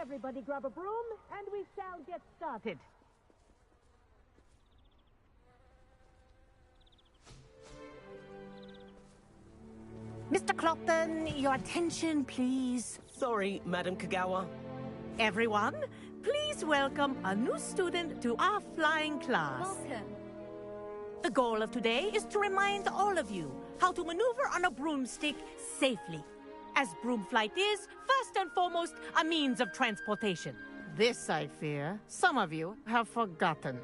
Everybody grab a broom, and we shall get started. Mr. Clopton, your attention, please. Sorry, Madam Kagawa. Everyone, please welcome a new student to our flying class. Welcome. The goal of today is to remind all of you how to maneuver on a broomstick safely, as broom flight is, first and foremost, a means of transportation. This, I fear, some of you have forgotten.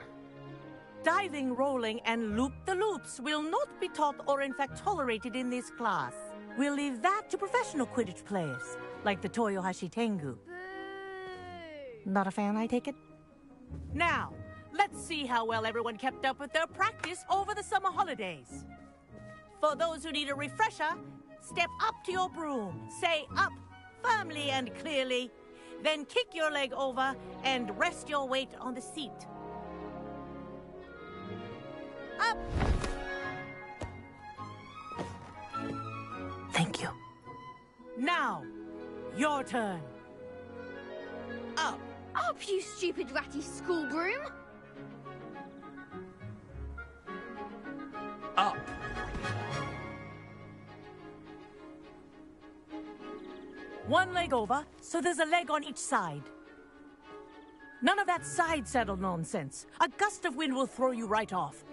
Diving, rolling, and loop-the-loops will not be taught or in fact tolerated in this class. We'll leave that to professional Quidditch players, like the Toyohashi Tengu. Boo! Not a fan, I take it? Now, let's see how well everyone kept up with their practice over the summer holidays. For those who need a refresher, step up to your broom, say up firmly and clearly, then kick your leg over and rest your weight on the seat. Up! Thank you. Now, your turn. Up. Up, you stupid ratty school broom! Up. One leg over, so there's a leg on each side. None of that side saddle nonsense. A gust of wind will throw you right off.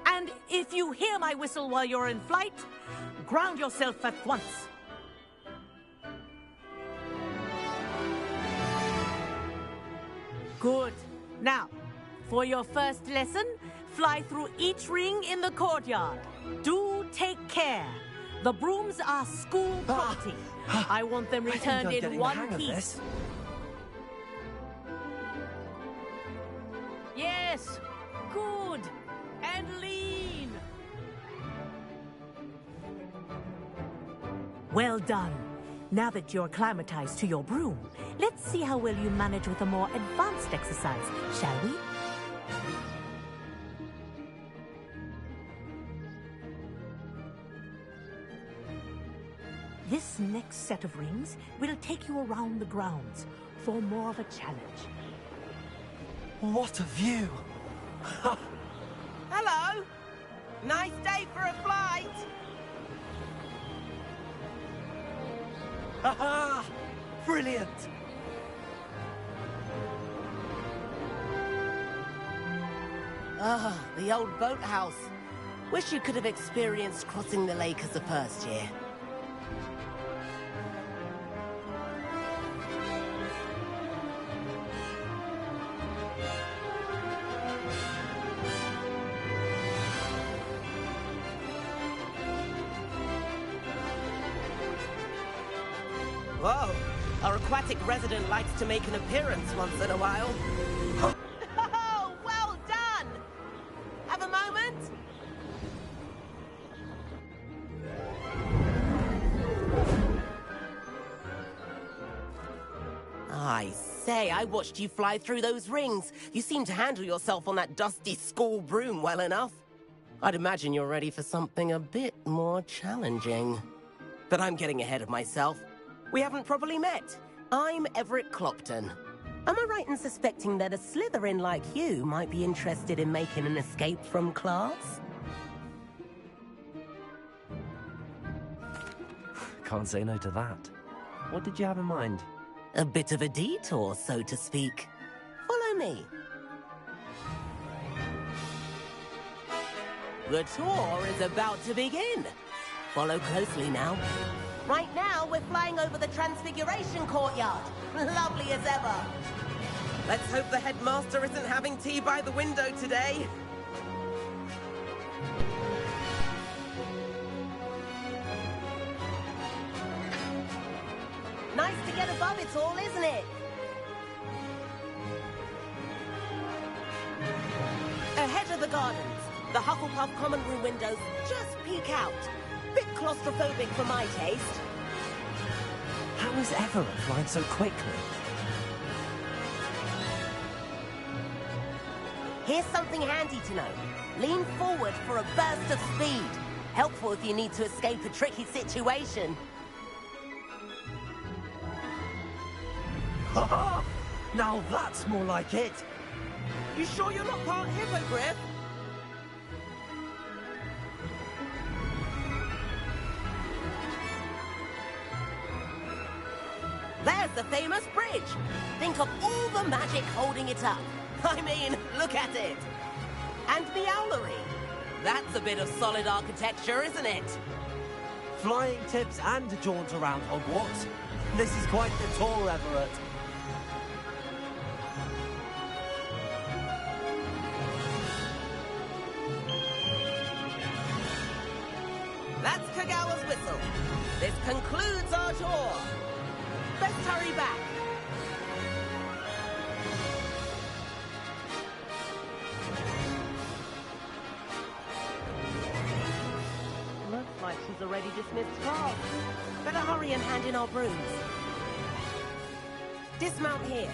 And if you hear my whistle while you're in flight, ground yourself at once. Good. Now, for your first lesson, fly through each ring in the courtyard. Do take care. The brooms are school property. I want them returned in one piece. Yes. Good. And lean. Well done. Now that you're acclimatized to your broom, let's see how well you manage with a more advanced exercise, shall we? This next set of rings will take you around the grounds for more of a challenge. What a view! Hello. Nice day for a flight. Haha! Brilliant! Ah, the old boathouse. Wish you could have experienced crossing the lake as a first year. Whoa, our aquatic resident likes to make an appearance once in a while. Oh, well done! Have a moment? I say, I watched you fly through those rings. You seem to handle yourself on that dusty school broom well enough. I'd imagine you're ready for something a bit more challenging. But I'm getting ahead of myself. We haven't properly met. I'm Everett Clopton. Am I right in suspecting that a Slytherin like you might be interested in making an escape from class? Can't say no to that. What did you have in mind? A bit of a detour, so to speak. Follow me. The tour is about to begin. Follow closely now. Right now, we're flying over the Transfiguration Courtyard. Lovely as ever. Let's hope the headmaster isn't having tea by the window today. Nice to get above it all, isn't it? Ahead of the gardens, the Hufflepuff common room windows just peek out. Bit claustrophobic for my taste. How is Everett flying so quickly? Here's something handy to know. Lean forward for a burst of speed. Helpful if you need to escape a tricky situation. Ha! Now that's more like it! You sure you're not part hippogriff? There's the famous bridge. Think of all the magic holding it up. I mean, look at it. And the owlery. That's a bit of solid architecture, isn't it? Flying tips and a jaunt around Hogwarts. This is quite the tour, Everett. That's Kagawa's whistle. This concludes our tour. Let's hurry back. Looks like she's already dismissed class. Better hurry and hand in our brooms. Dismount here.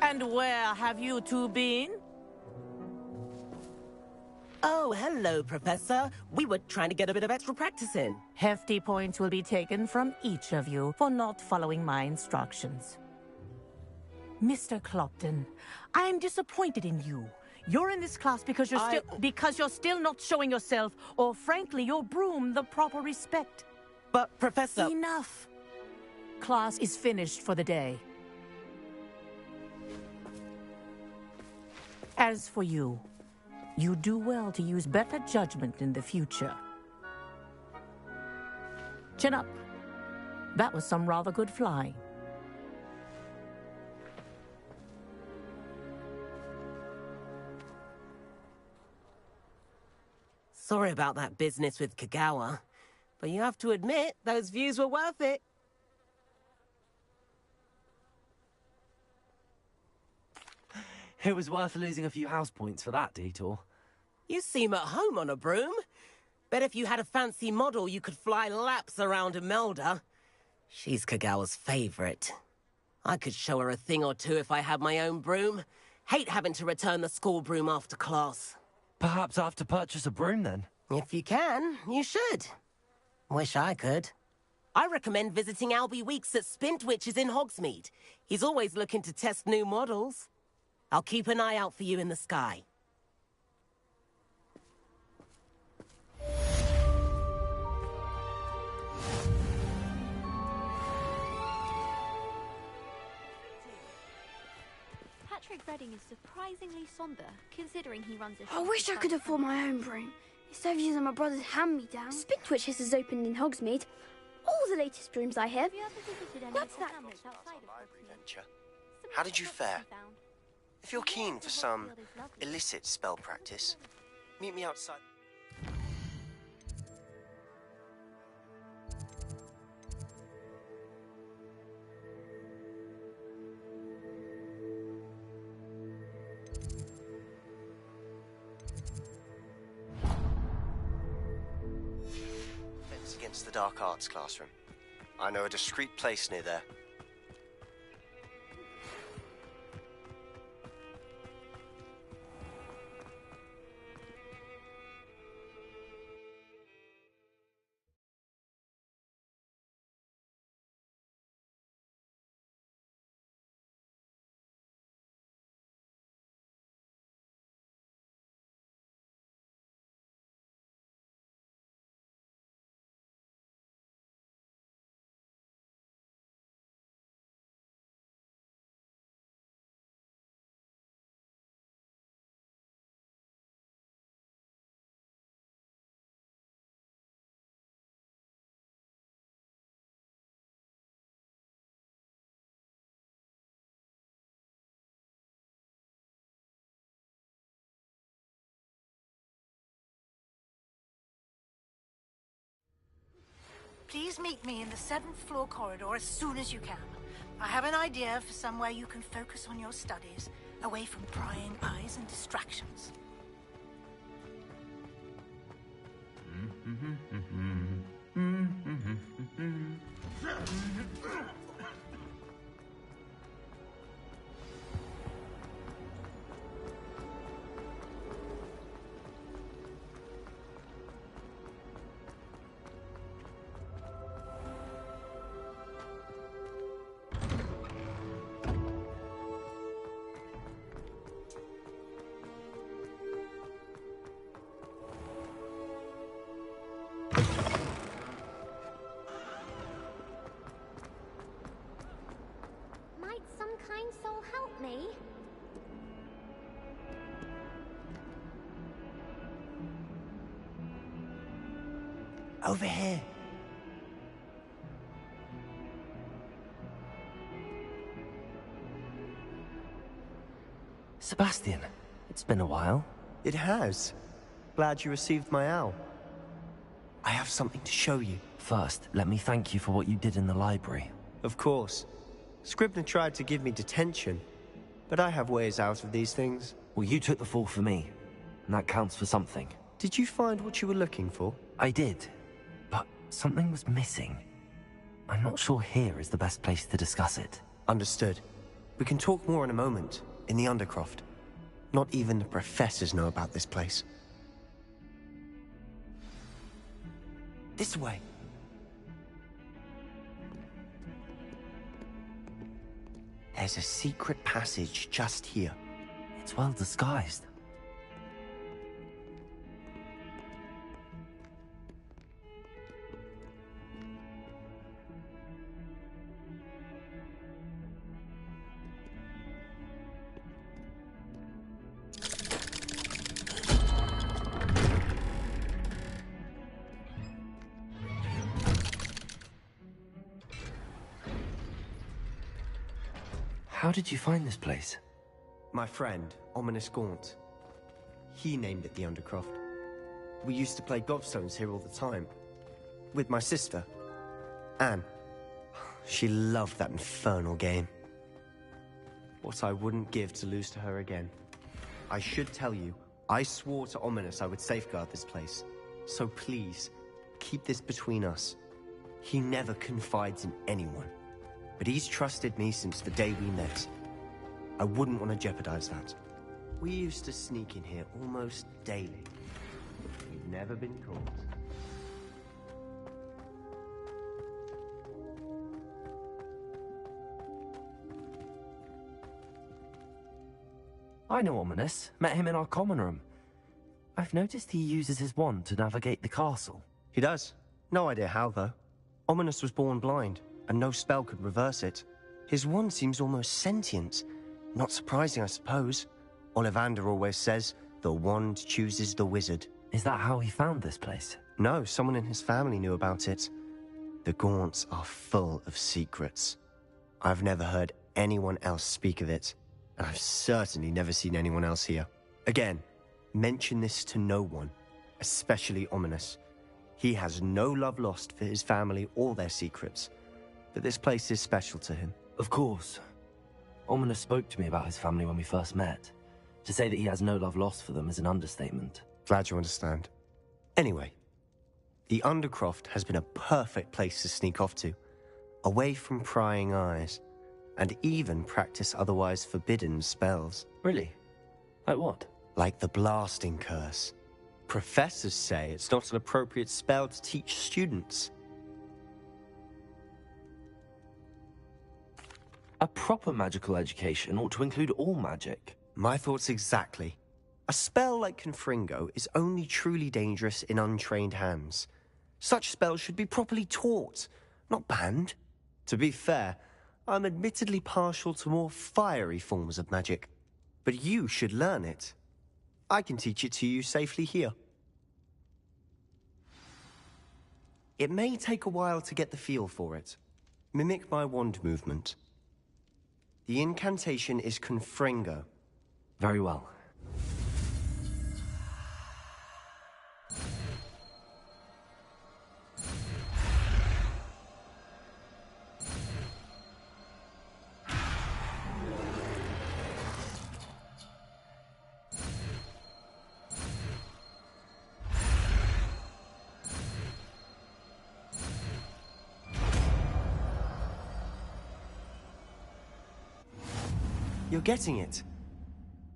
And where have you two been? Oh, hello, Professor. We were trying to get a bit of extra practice in. Hefty points will be taken from each of you for not following my instructions. Mr. Clopton, I am disappointed in you. You're in this class because you're still not showing yourself, or frankly, your broom the proper respect. But, Professor... Enough. Class is finished for the day. As for you, you do well to use better judgment in the future. Chin up. That was some rather good flying. Sorry about that business with Kagawa, but you have to admit, those views were worth it. It was worth losing a few house points for that detour. You seem at home on a broom. Bet if you had a fancy model, you could fly laps around Imelda. She's Kagawa's favorite. I could show her a thing or two if I had my own broom. Hate having to return the school broom after class. Perhaps I have to purchase a broom then? If you can, you should. Wish I could. I recommend visiting Albie Weeks at Spintwitches in Hogsmeade. He's always looking to test new models. I'll keep an eye out for you in the sky. Patrick Redding is surprisingly somber, considering he runs a... I wish I could afford my own broom. Instead of using my brother's hand-me-down. Spintwitches has opened in Hogsmeade. All the latest brooms I have. What's that? Library venture. How did you fare? If you're keen for some illicit spell practice, meet me outside. Fence against the dark arts classroom. I know a discreet place near there. Please meet me in the 7th floor corridor as soon as you can. I have an idea for somewhere you can focus on your studies, away from prying eyes and distractions. Might some kind soul help me? Over here. Sebastian, it's been a while. It has. Glad you received my owl. I have something to show you. First, let me thank you for what you did in the library. Of course. Scribner tried to give me detention, but I have ways out of these things. Well, you took the fall for me, and that counts for something. Did you find what you were looking for? I did, but something was missing. I'm not sure here is the best place to discuss it. Understood. We can talk more in a moment, in the Undercroft. Not even the professors know about this place. This way. There's a secret passage just here. It's well disguised. How did you find this place? My friend, Ominous Gaunt. He named it the Undercroft. We used to play gobstones here all the time. With my sister, Anne. She loved that infernal game. What I wouldn't give to lose to her again. I should tell you, I swore to Ominous I would safeguard this place. So please, keep this between us. He never confides in anyone. But he's trusted me since the day we met. I wouldn't want to jeopardize that. We used to sneak in here almost daily. We've never been caught. I know Ominous. Met him in our common room. I've noticed he uses his wand to navigate the castle. He does. No idea how, though. Ominous was born blind, and no spell could reverse it. His wand seems almost sentient. Not surprising, I suppose. Ollivander always says, the wand chooses the wizard. Is that how he found this place? No, someone in his family knew about it. The Gaunts are full of secrets. I've never heard anyone else speak of it, and I've certainly never seen anyone else here. Again, mention this to no one, especially Ominous. He has no love lost for his family or their secrets, but this place is special to him. Of course. Ominous spoke to me about his family when we first met. To say that he has no love lost for them is an understatement. Glad you understand. Anyway, the Undercroft has been a perfect place to sneak off to, away from prying eyes, and even practice otherwise forbidden spells. Really? Like what? Like the blasting curse. Professors say it's not an appropriate spell to teach students. A proper magical education ought to include all magic. My thoughts exactly. A spell like Confringo is only truly dangerous in untrained hands. Such spells should be properly taught, not banned. To be fair, I'm admittedly partial to more fiery forms of magic. But you should learn it. I can teach it to you safely here. It may take a while to get the feel for it. Mimic my wand movement. The incantation is Confringo. Very well. You're getting it.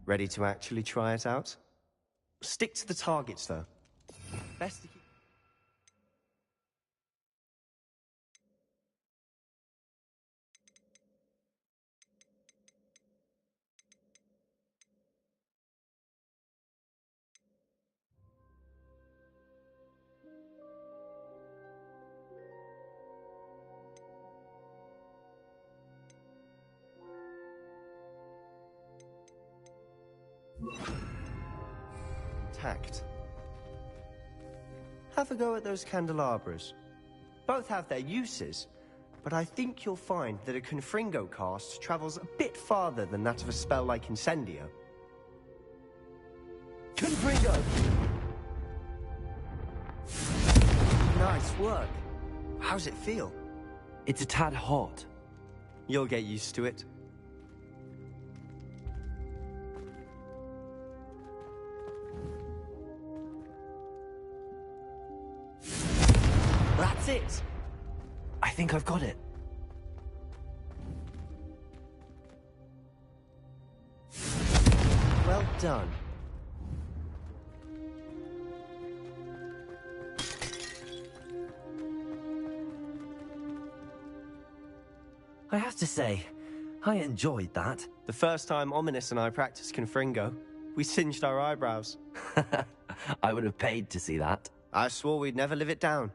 Ready to actually try it out? Stick to the targets, though. Best to keep... Tact. Have a go at those candelabras. Both have their uses, but I think you'll find that a Confringo cast travels a bit farther than that of a spell like Incendio. Confringo! Nice work. How's it feel? It's a tad hot. You'll get used to it. That's it! I think I've got it. Well done. I have to say, I enjoyed that. The first time Ominous and I practiced Confringo, we singed our eyebrows. I would have paid to see that. I swore we'd never live it down.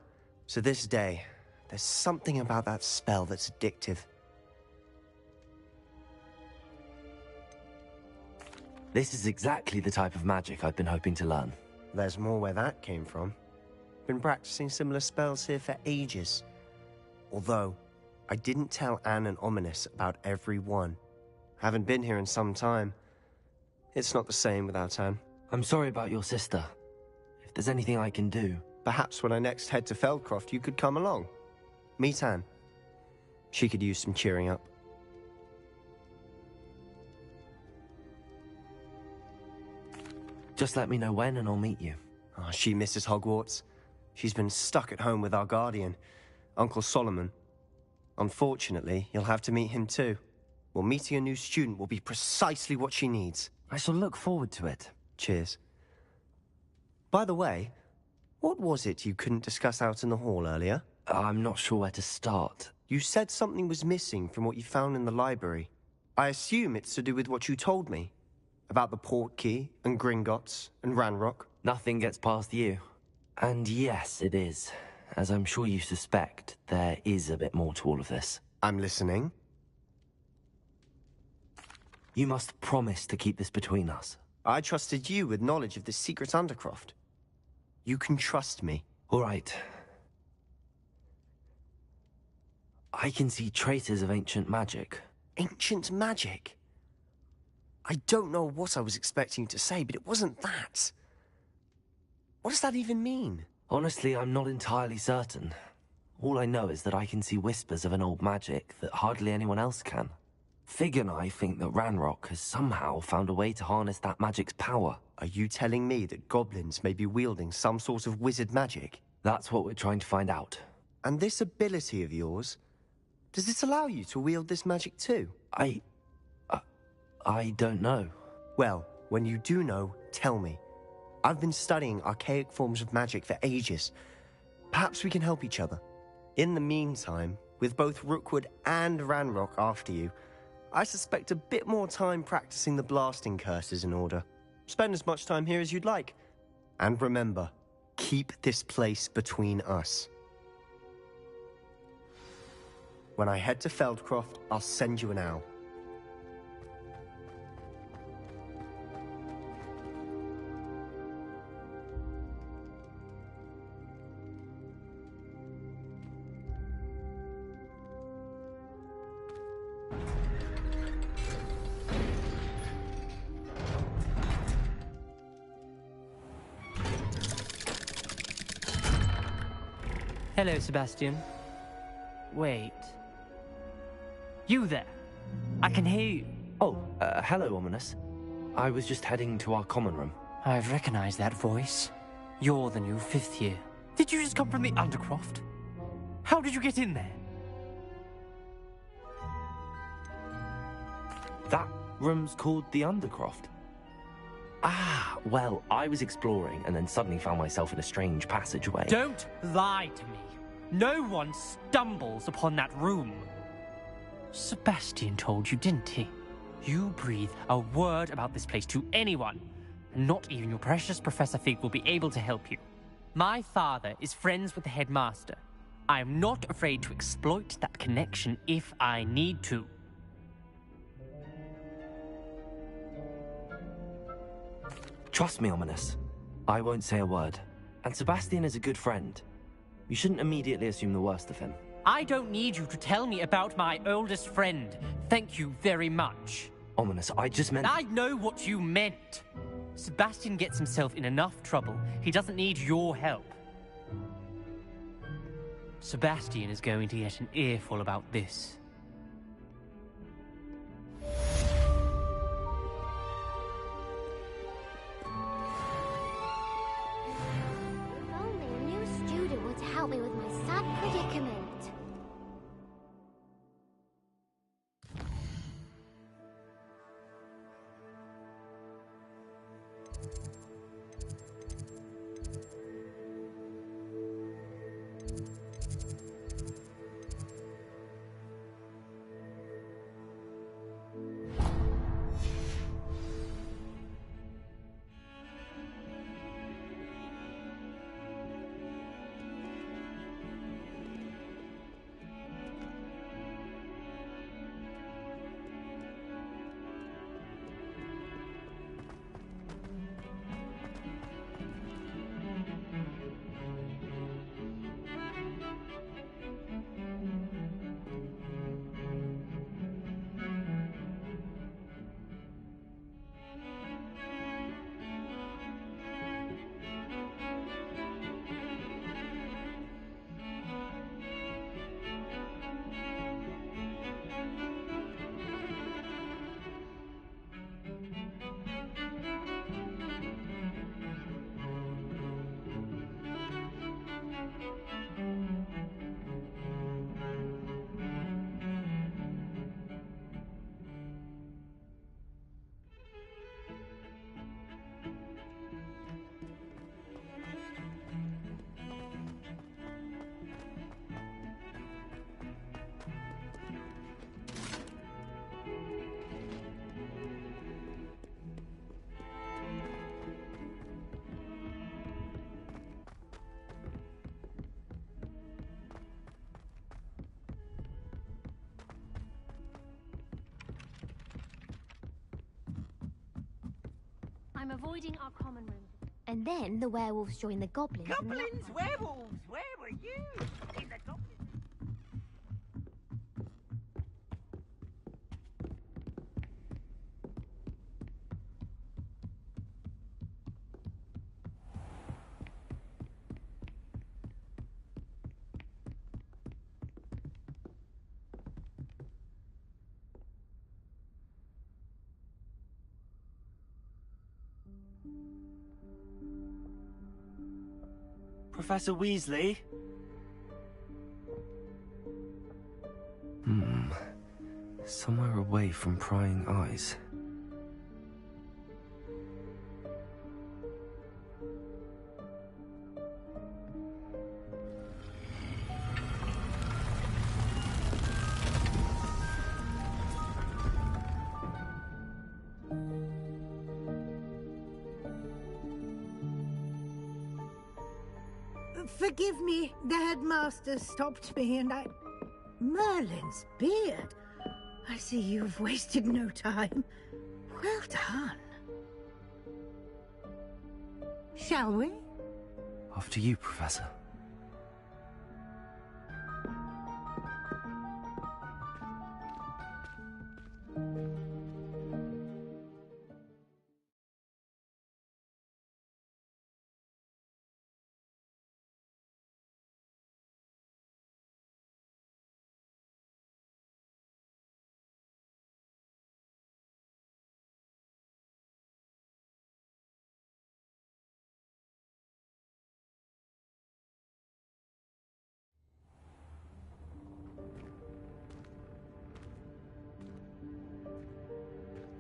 To this day, there's something about that spell that's addictive. This is exactly the type of magic I've been hoping to learn. There's more where that came from. Been practicing similar spells here for ages. Although, I didn't tell Anne and Ominous about every one. Haven't been here in some time. It's not the same without Anne. I'm sorry about your sister. If there's anything I can do... Perhaps when I next head to Feldcroft, you could come along. Meet Anne. She could use some cheering up. Just let me know when and I'll meet you. Oh, she misses Hogwarts. She's been stuck at home with our guardian, Uncle Solomon. Unfortunately, you'll have to meet him too. Well, meeting a new student will be precisely what she needs. I shall look forward to it. Cheers. By the way, what was it you couldn't discuss out in the hall earlier? I'm not sure where to start. You said something was missing from what you found in the library. I assume it's to do with what you told me. About the Portkey, and Gringotts, and Ranrock. Nothing gets past you. And yes, it is. As I'm sure you suspect, there is a bit more to all of this. I'm listening. You must promise to keep this between us. I trusted you with knowledge of this secret Undercroft. You can trust me. All right. I can see traces of ancient magic. Ancient magic? I don't know what I was expecting you to say, but it wasn't that. What does that even mean? Honestly, I'm not entirely certain. All I know is that I can see whispers of an old magic that hardly anyone else can. Fig and I think that Ranrock has somehow found a way to harness that magic's power. Are you telling me that goblins may be wielding some sort of wizard magic? That's what we're trying to find out. And this ability of yours, does it allow you to wield this magic too? I don't know. Well, when you do know, tell me. I've been studying archaic forms of magic for ages. Perhaps we can help each other. In the meantime, with both Rookwood and Ranrock after you, I suspect a bit more time practicing the blasting curses in order. Spend as much time here as you'd like. And remember, keep this place between us. When I head to Feldcroft, I'll send you an owl. Hello, Sebastian. Wait. You there? I can hear you. Oh, hello, Ominous. I was just heading to our common room. I've recognized that voice. You're the new 5th year. Did you just come from the Undercroft? How did you get in there? Rooms called the Undercroft? Ah, well, I was exploring and then suddenly found myself in a strange passageway. Don't lie to me. No one stumbles upon that room. Sebastian told you, didn't he? You breathe a word about this place to anyone, and not even your precious Professor Fig will be able to help you. My father is friends with the headmaster. I am not afraid to exploit that connection if I need to. Trust me, Ominous. I won't say a word. And Sebastian is a good friend. You shouldn't immediately assume the worst of him. I don't need you to tell me about my oldest friend. Thank you very much. Ominous, I just meant... I know what you meant. Sebastian gets himself in enough trouble. He doesn't need your help. Sebastian is going to get an earful about this. If only a new student would help me with my sad predicament. I'm avoiding our common room. And then the werewolves join the goblins. Goblins, werewolves, where were you? In the goblin... Professor Weasley? Somewhere away from prying eyes. Forgive me, the headmaster stopped me and I... Merlin's beard. I see you've wasted no time. Well done. Shall we? After you, Professor.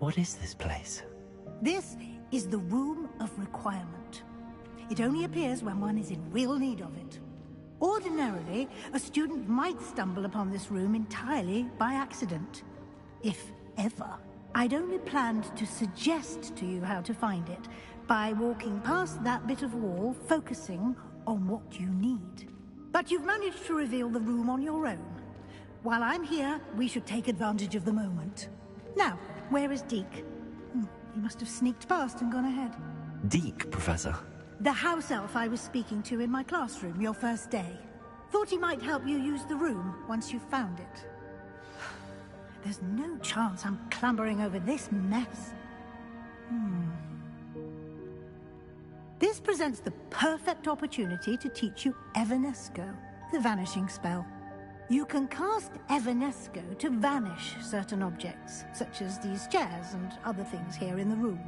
What is this place? This is the Room of Requirement. It only appears when one is in real need of it. Ordinarily, a student might stumble upon this room entirely by accident. If ever. I'd only planned to suggest to you how to find it by walking past that bit of wall, focusing on what you need. But you've managed to reveal the room on your own. While I'm here, we should take advantage of the moment. Now, where is Deke? He must have sneaked past and gone ahead. Deke, Professor? The house elf I was speaking to in my classroom your first day. Thought he might help you use the room once you've found it. There's no chance I'm clambering over this mess. This presents the perfect opportunity to teach you Evanesco, the vanishing spell. You can cast Evanesco to vanish certain objects, such as these chairs and other things here in the room.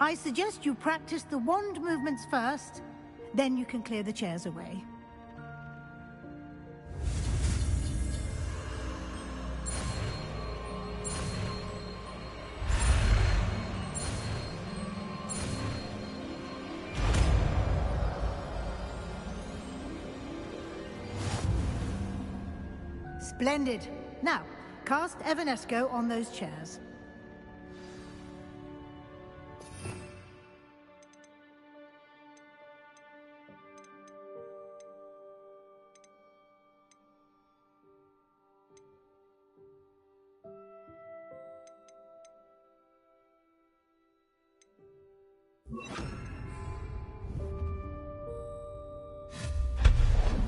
I suggest you practice the wand movements first, then you can clear the chairs away. Splendid. Now, cast Evanesco on those chairs.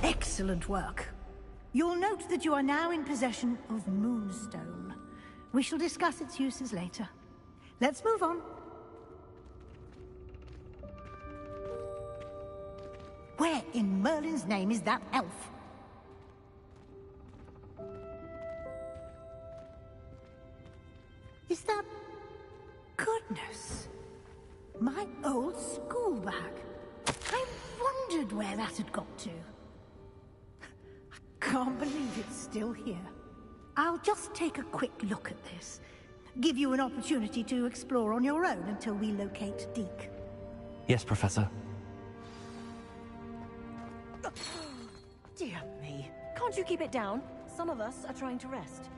Excellent work. You'll note that you are now in possession of Moonstone. We shall discuss its uses later. Let's move on. Where in Merlin's name is that elf? Is that... Goodness. My old school bag. I wondered where that had got to. Can't believe it's still here. I'll just take a quick look at this. Give you an opportunity to explore on your own until we locate Deke. Yes, Professor. Dear me. Can't you keep it down? Some of us are trying to rest.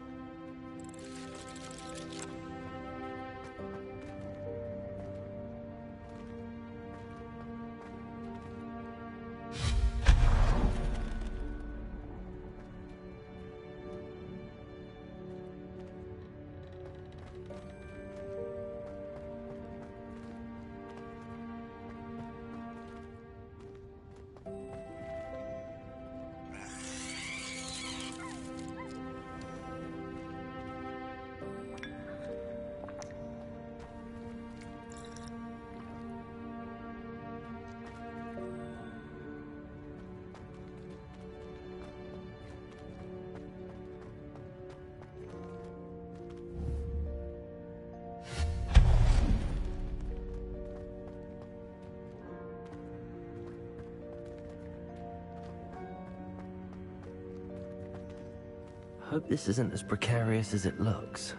Hope this isn't as precarious as it looks.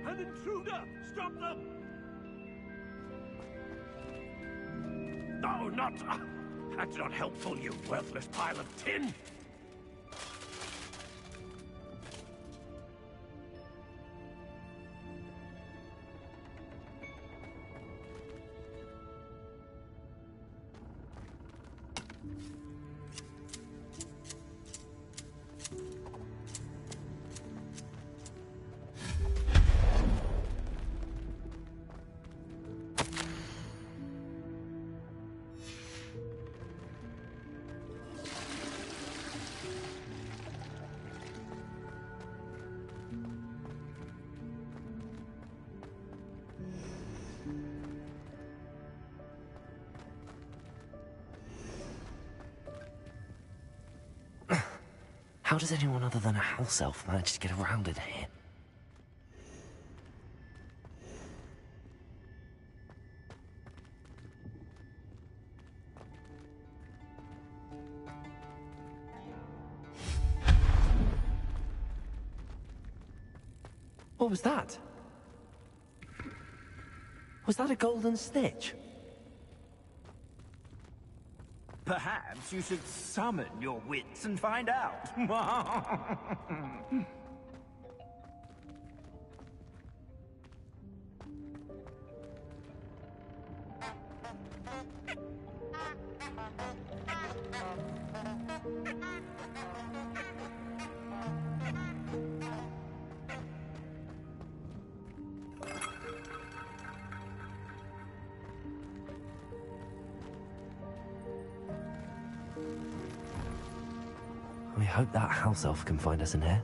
An intruder! Stop them! No, not... that's not helpful, you worthless pile of tin! How does anyone other than a house elf manage to get around in here? What was that? Was that a golden snitch? Perhaps you should summon your wits and find out. We hope that house elf can find us in here.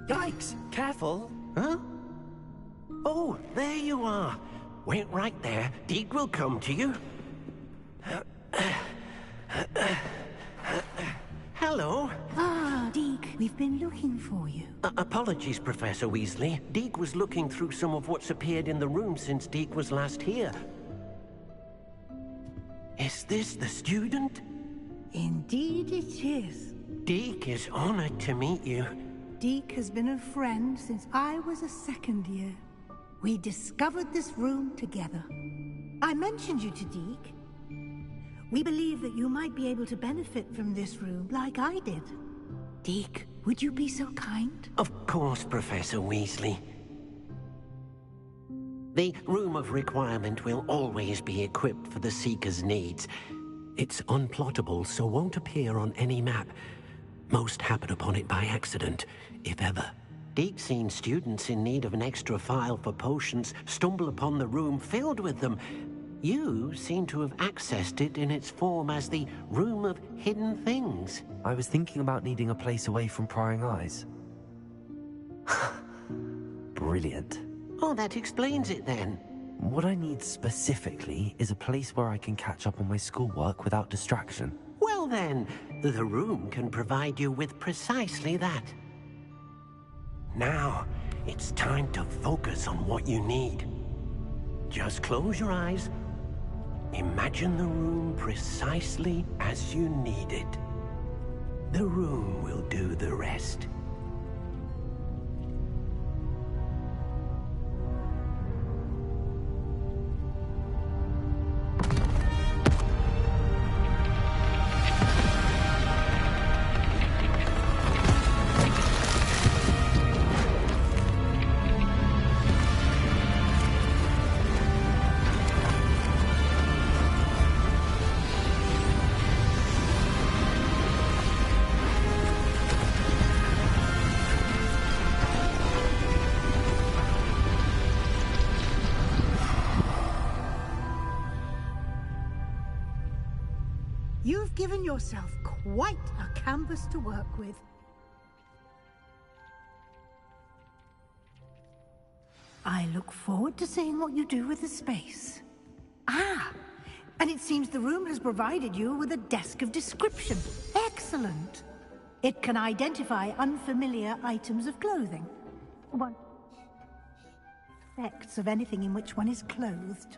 Yikes! Careful! Huh? Oh, there you are. Wait right there. Deke will come to you. Hello. Ah, Deke, we've been looking for you. Apologies, Professor Weasley. Deke was looking through some of what's appeared in the room since Deke was last here. Is this the student? Indeed it is. Deke is honored to meet you. Deke has been a friend since I was a second year. We discovered this room together. I mentioned you to Deke. We believe that you might be able to benefit from this room like I did. Deke, would you be so kind? Of course, Professor Weasley. The Room of Requirement will always be equipped for the Seeker's needs. It's unplottable, so won't appear on any map. Most happen upon it by accident, if ever. Deke's seen students in need of an extra file for potions stumble upon the room filled with them. You seem to have accessed it in its form as the Room of Hidden Things. I was thinking about needing a place away from prying eyes. Brilliant. Oh, that explains it then. What I need specifically is a place where I can catch up on my schoolwork without distraction. Well then, the room can provide you with precisely that. Now, it's time to focus on what you need. Just close your eyes. Imagine the room precisely as you need it. The room will do the rest. You've given yourself quite a canvas to work with. I look forward to seeing what you do with the space. Ah, and it seems the room has provided you with a desk of description. Excellent. It can identify unfamiliar items of clothing. One effects of anything in which one is clothed.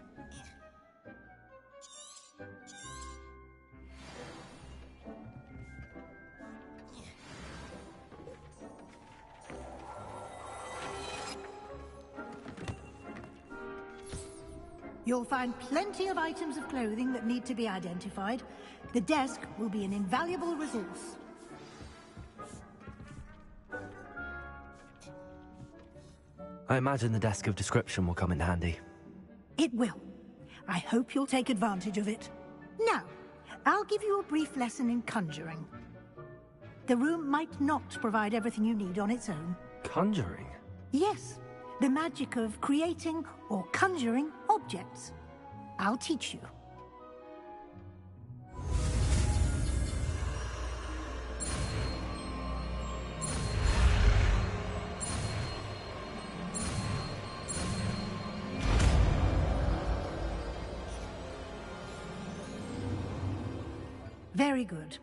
You'll find plenty of items of clothing that need to be identified. The desk will be an invaluable resource. I imagine the desk of description will come in handy. It will. I hope you'll take advantage of it. Now, I'll give you a brief lesson in conjuring. The room might not provide everything you need on its own. Conjuring? Yes. The magic of creating or conjuring objects. I'll teach you. Very good.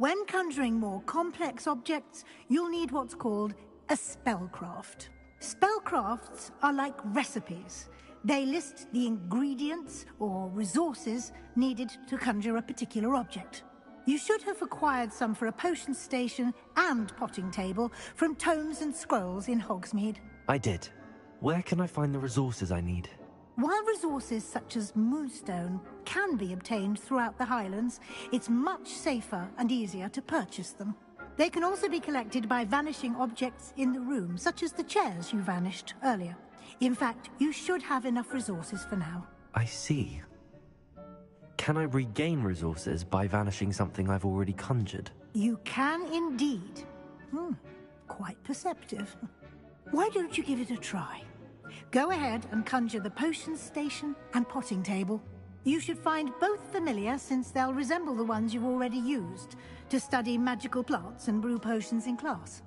When conjuring more complex objects, you'll need what's called a spellcraft. Spellcrafts are like recipes. They list the ingredients or resources needed to conjure a particular object. You should have acquired some for a potion station and potting table from tomes and scrolls in Hogsmeade. I did. Where can I find the resources I need? While resources such as Moonstone can be obtained throughout the Highlands, it's much safer and easier to purchase them. They can also be collected by vanishing objects in the room, such as the chairs you vanished earlier. In fact, you should have enough resources for now. I see. Can I regain resources by vanishing something I've already conjured? You can indeed. Quite perceptive. Why don't you give it a try? Go ahead and conjure the potion station and potting table. You should find both familiar, since they'll resemble the ones you've already used to study magical plants and brew potions in class.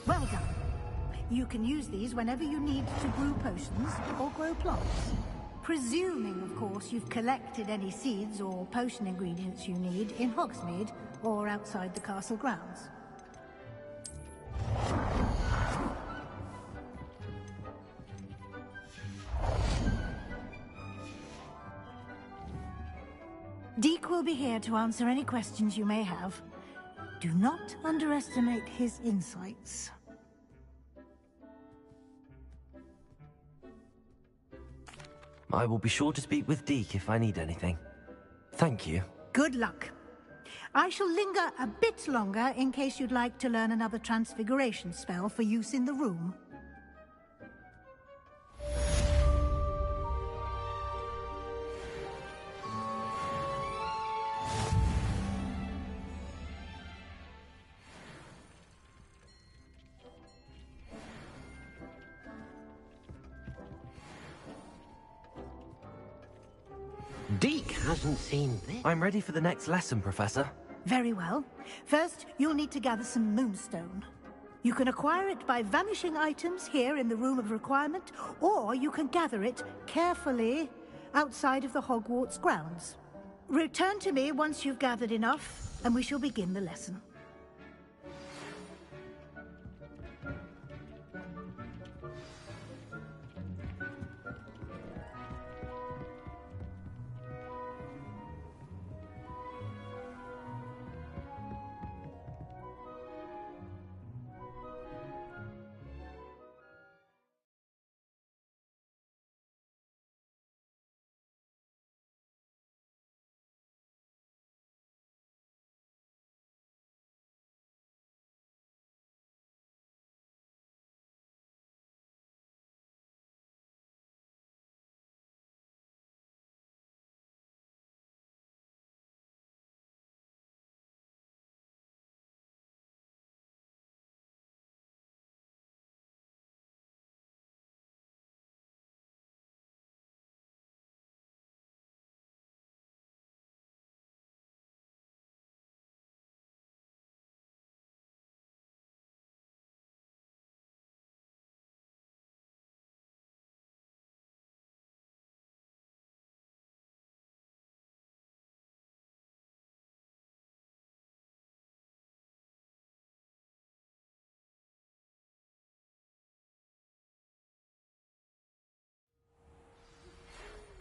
Well done. You can use these whenever you need to brew potions or grow plants. Presuming, of course, you've collected any seeds or potion ingredients you need in Hogsmeade or outside the castle grounds. Deke will be here to answer any questions you may have. Do not underestimate his insights. I will be sure to speak with Deke if I need anything. Thank you. Good luck. I shall linger a bit longer in case you'd like to learn another transfiguration spell for use in the room. Deke hasn't seen this. I'm ready for the next lesson, Professor. Very well. First, you'll need to gather some Moonstone. You can acquire it by vanishing items here in the Room of Requirement, or you can gather it carefully outside of the Hogwarts grounds. Return to me once you've gathered enough, and we shall begin the lesson.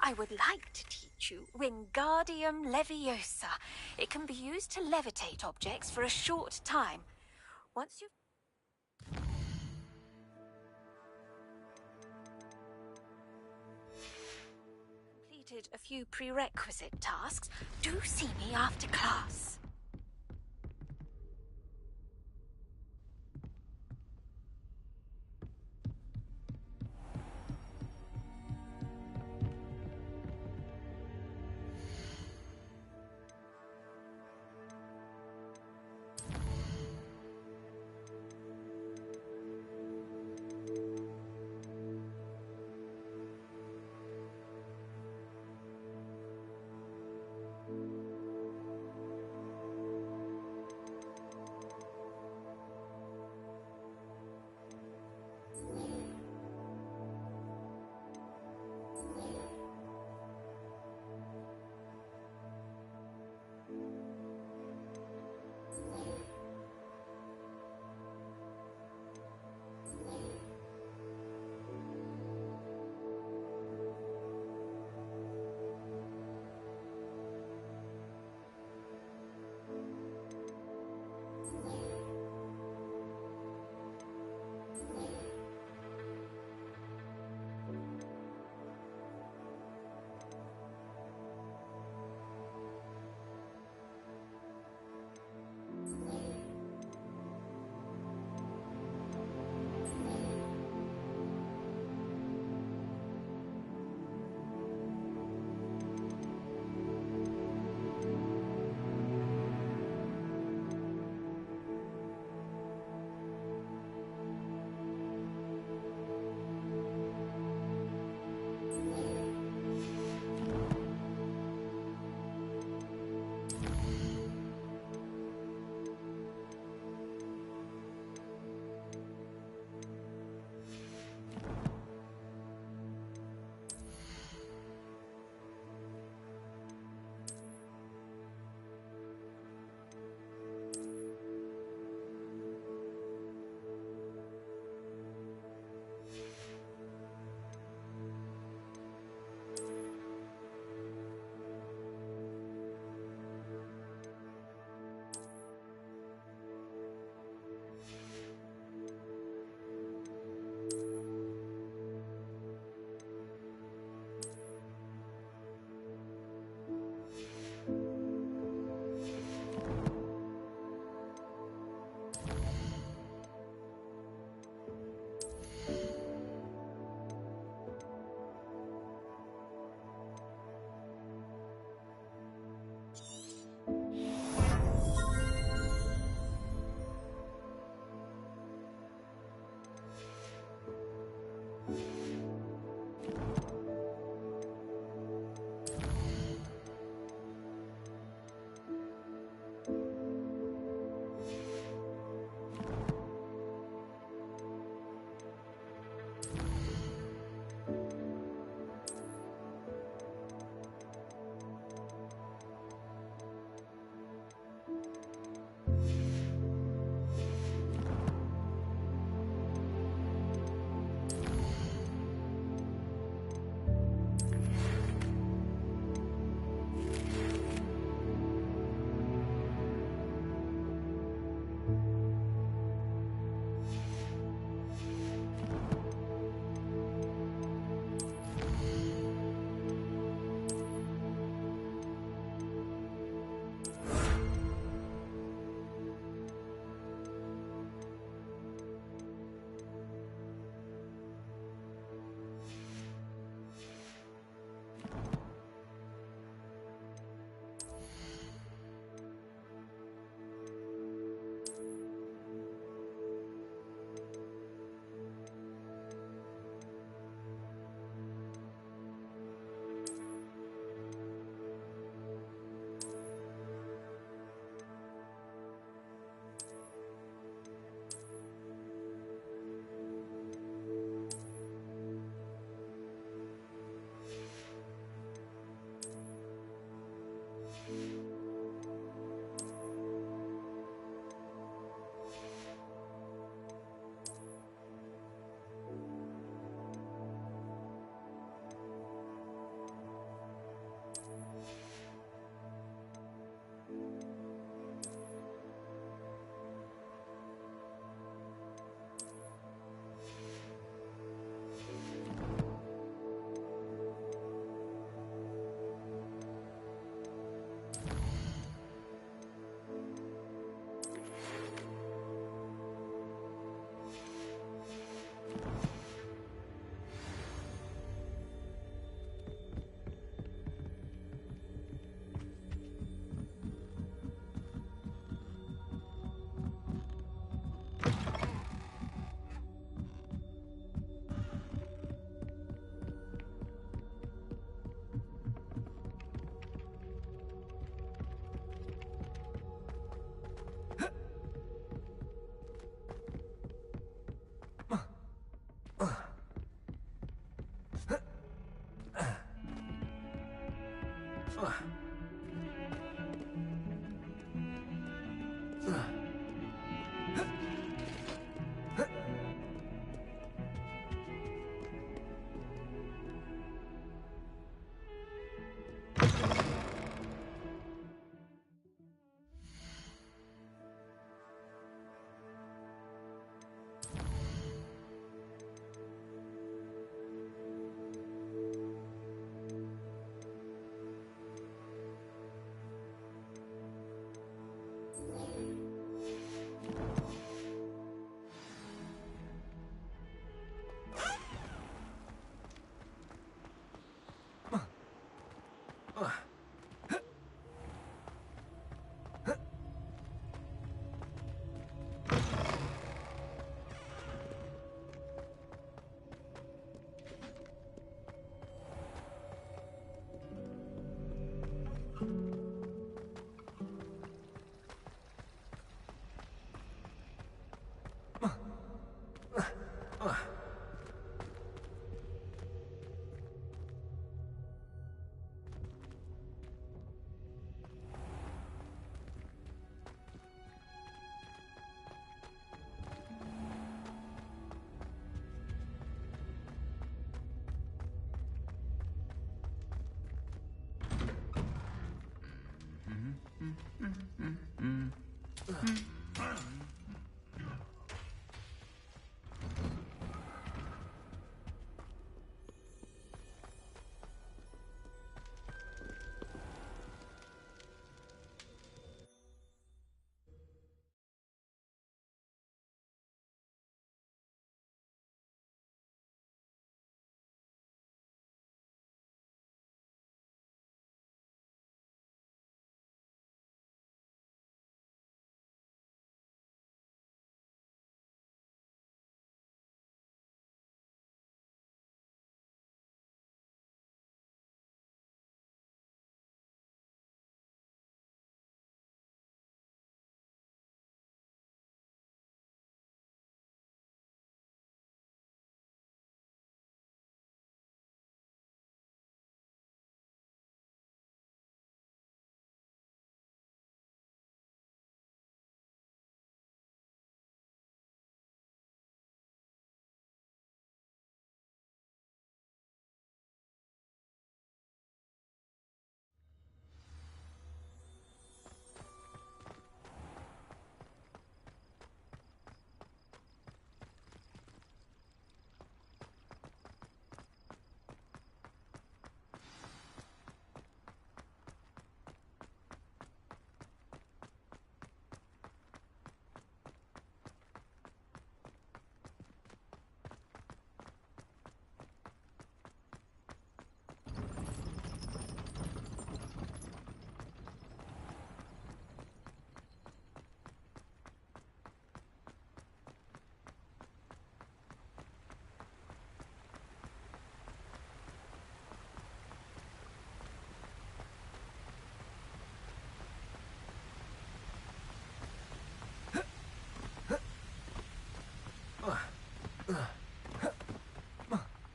I would like to teach you Wingardium Leviosa. It can be used to levitate objects for a short time. Once you've completed a few prerequisite tasks, do see me after class.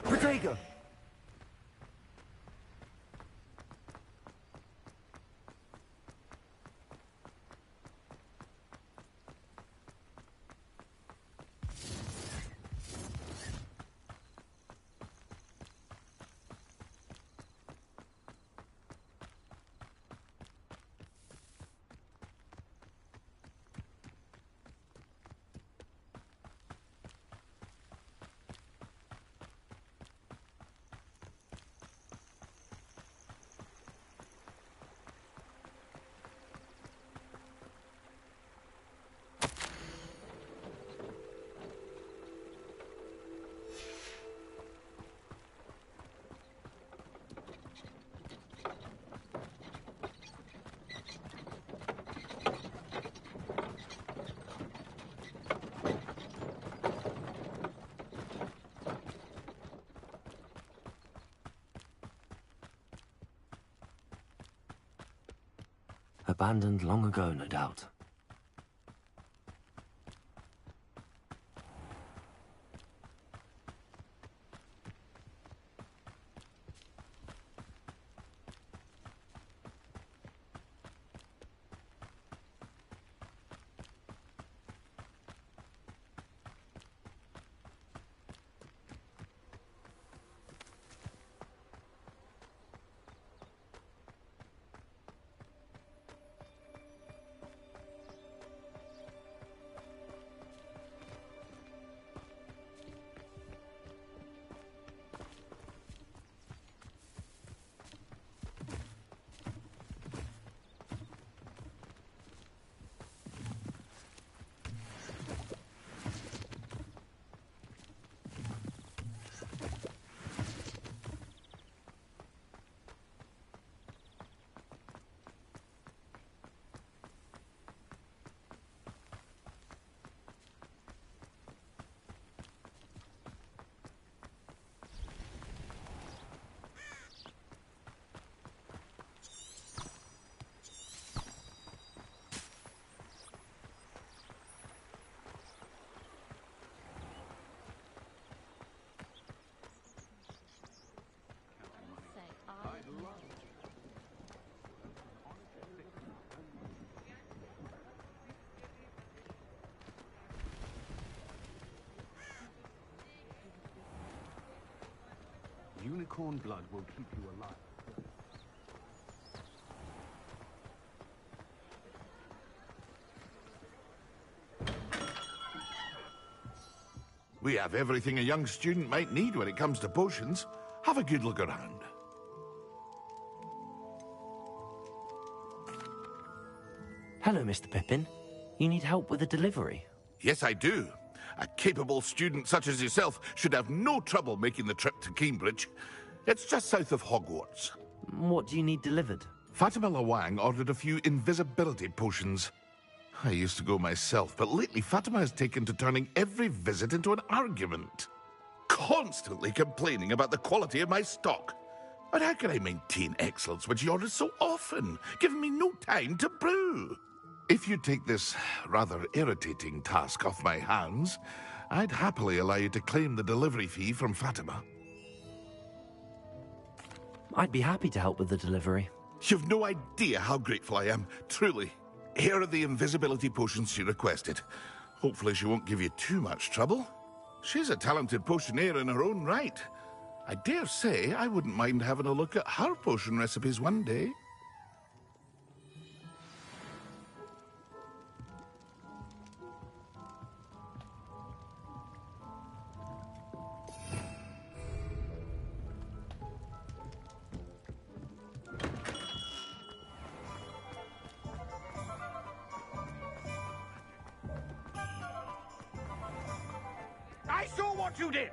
Protego! Abandoned long ago, no doubt. Unicorn blood will keep you alive. We have everything a young student might need when it comes to potions. Have a good look around. Hello, Mr. Pippin. You need help with a delivery? Yes, I do. A capable student such as yourself should have no trouble making the trip to Cambridge. It's just south of Hogwarts. What do you need delivered? Fatima Lawang ordered a few invisibility potions. I used to go myself, but lately Fatima has taken to turning every visit into an argument. Constantly complaining about the quality of my stock. But how can I maintain excellence when she orders so often, giving me no time to brew? If you take this rather irritating task off my hands, I'd happily allow you to claim the delivery fee from Fatima. I'd be happy to help with the delivery. You've no idea how grateful I am, truly. Here are the invisibility potions she requested. Hopefully she won't give you too much trouble. She's a talented potioneer in her own right. I dare say I wouldn't mind having a look at her potion recipes one day. I saw what you did!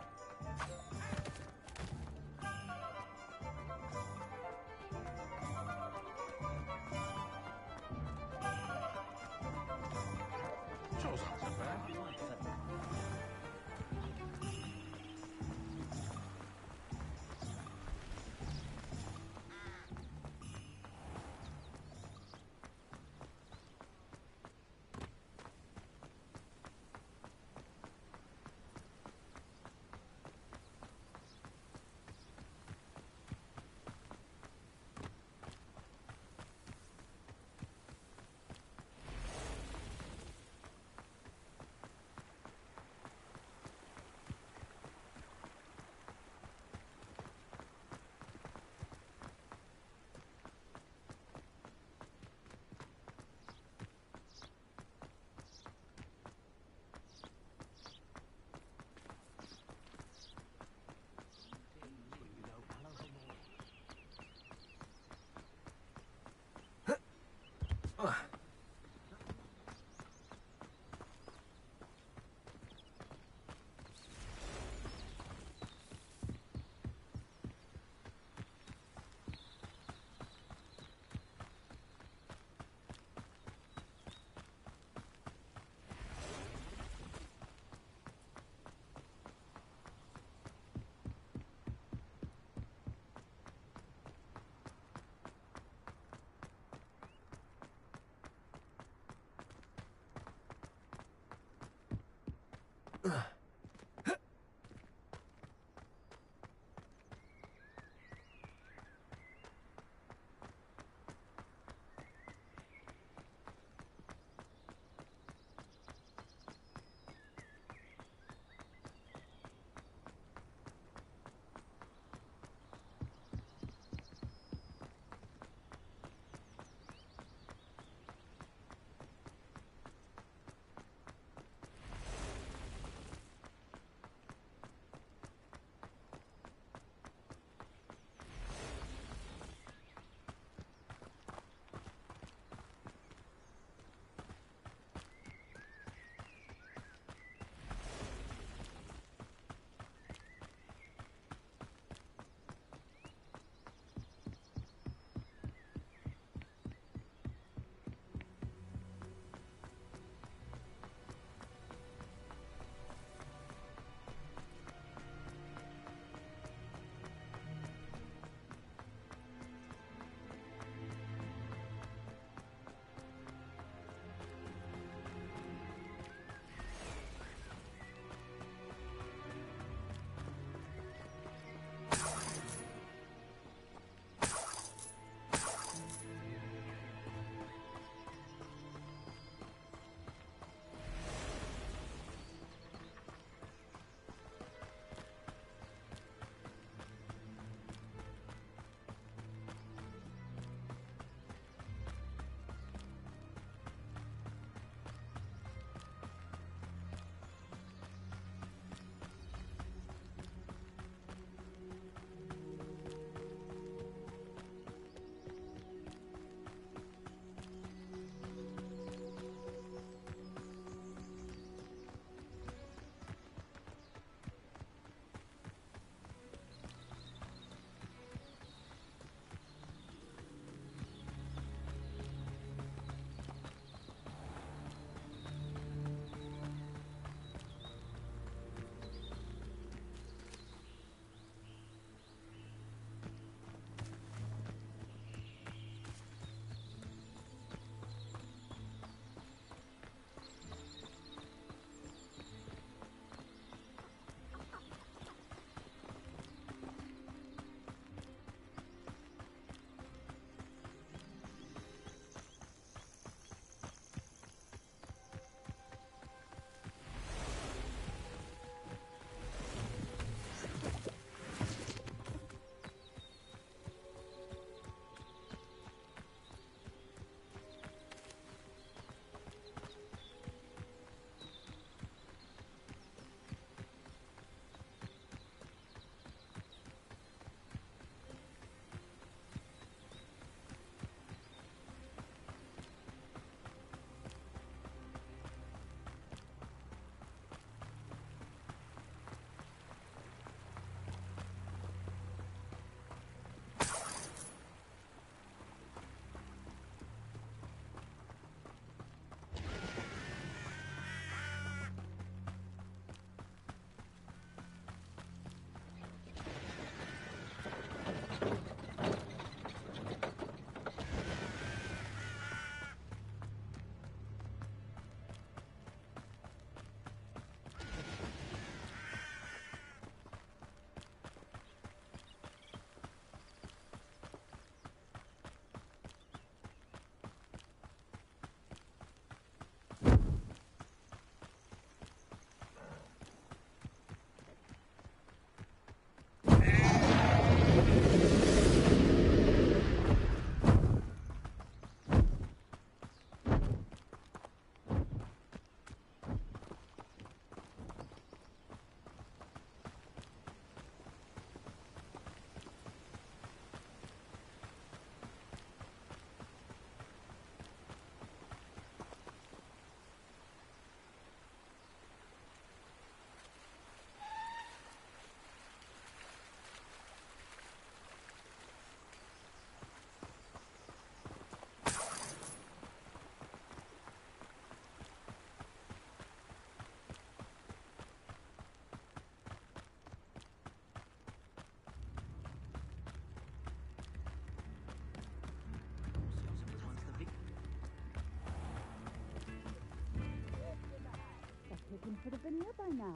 have been here by now.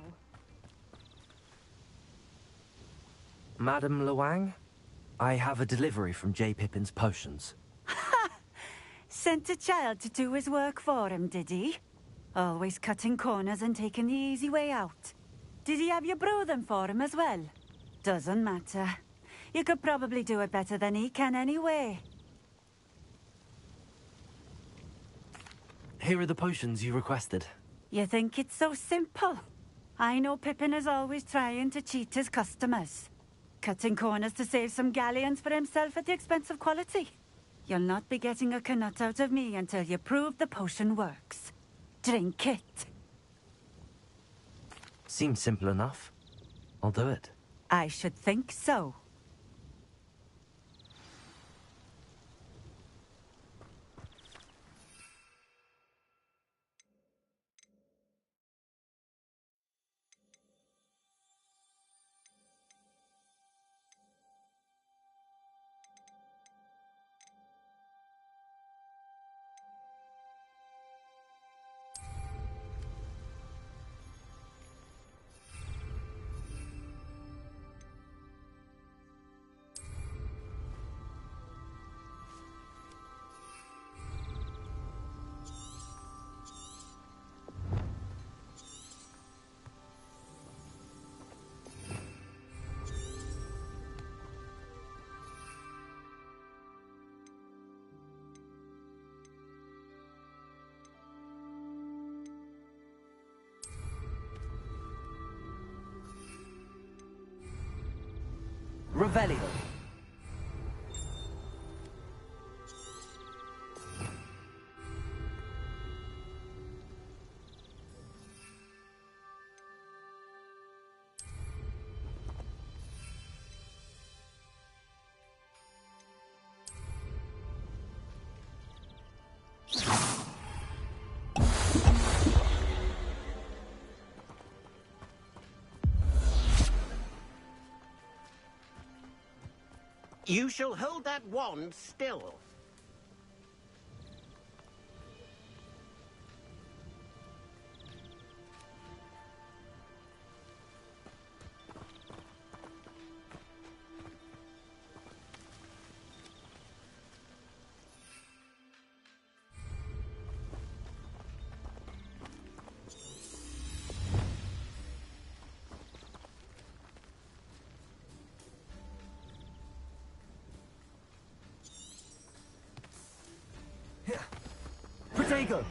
Madam Luang, I have a delivery from J. Pippin's Potions. Sent a child to do his work for him, did he? Always cutting corners and taking the easy way out. Did he have you brew them for him as well? Doesn't matter. You could probably do it better than he can anyway. Here are the potions you requested. You think it's so simple? I know Pippin is always trying to cheat his customers. Cutting corners to save some galleons for himself at the expense of quality. You'll not be getting a canut out of me until you prove the potion works. Drink it. Seems simple enough. I'll do it. I should think so. Revelio. You shall hold that wand still. Protego!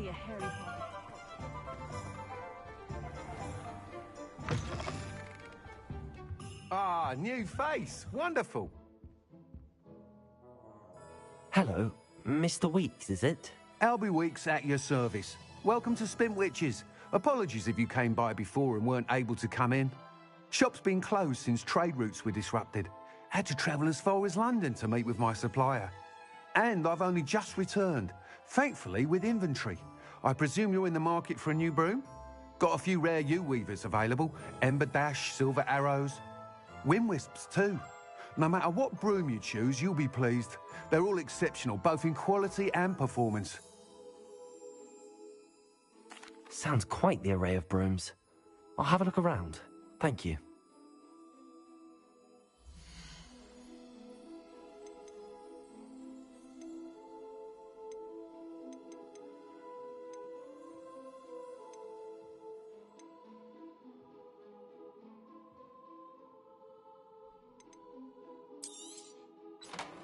a Harry Potter. Ah, new face. Wonderful. Hello, Mr. Weeks, is it? Albie Weeks at your service. Welcome to Spint Witches. Apologies if you came by before and weren't able to come in. Shop's been closed since trade routes were disrupted. Had to travel as far as London to meet with my supplier. And I've only just returned, thankfully with inventory. I presume you're in the market for a new broom? Got a few rare yew-weavers available. Ember Dash, Silver Arrows. Wind Wisps too. No matter what broom you choose, you'll be pleased. They're all exceptional, both in quality and performance. Sounds quite the array of brooms. I'll have a look around. Thank you.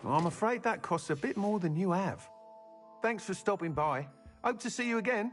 I'm afraid that costs a bit more than you have. Thanks for stopping by. Hope to see you again.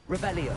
Revelio.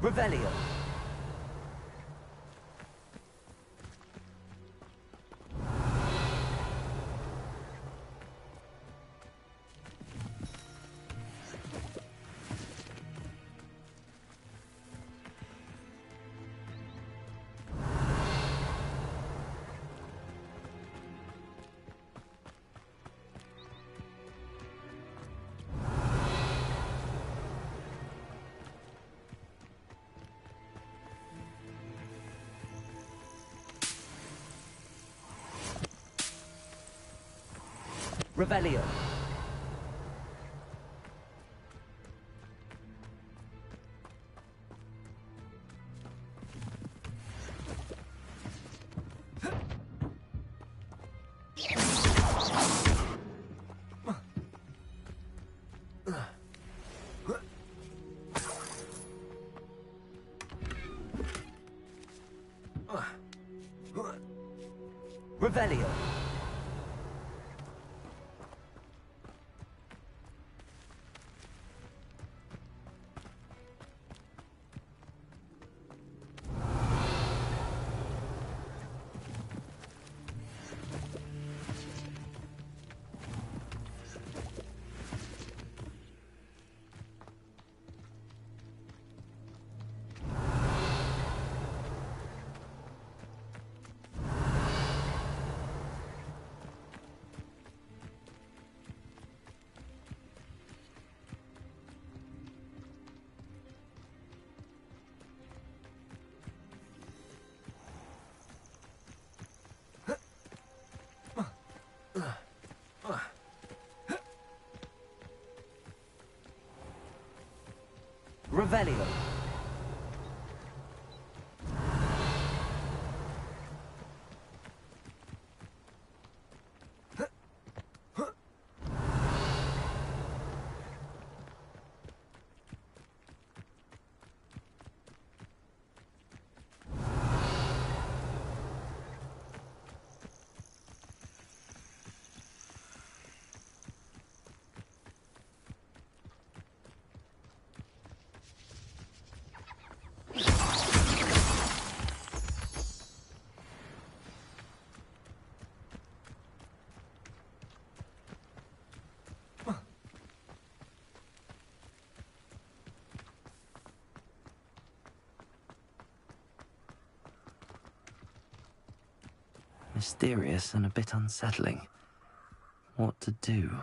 Revelio. Revelio. Revelio. Revelio. Mysterious and a bit unsettling. What to do?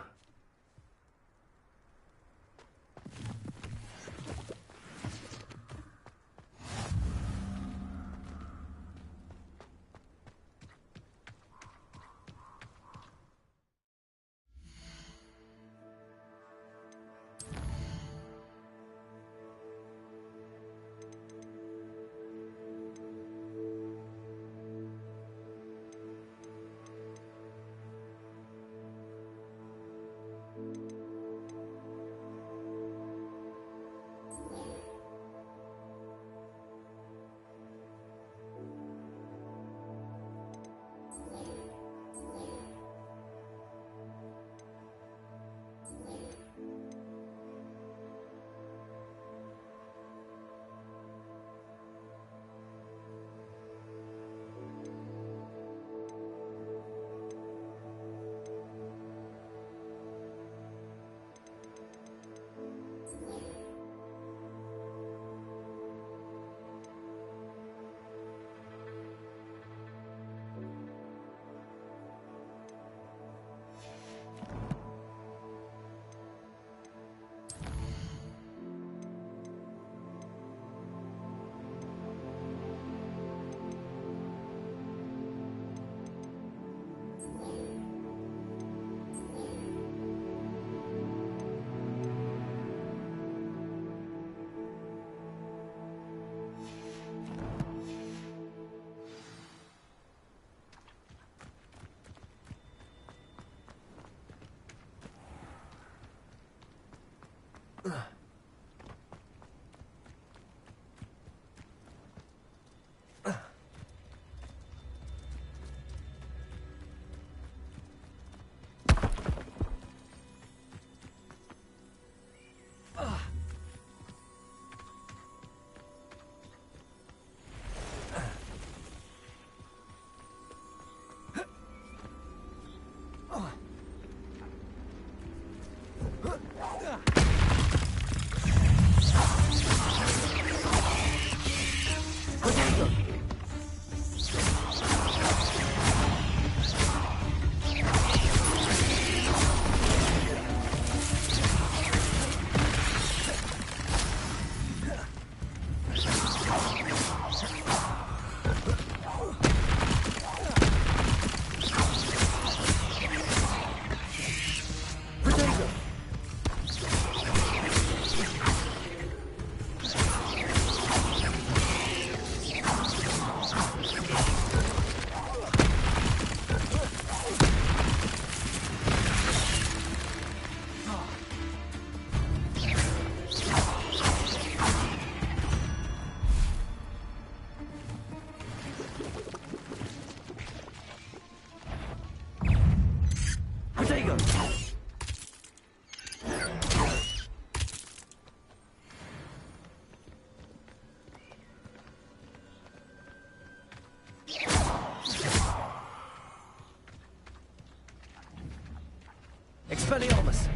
Expelliarmus!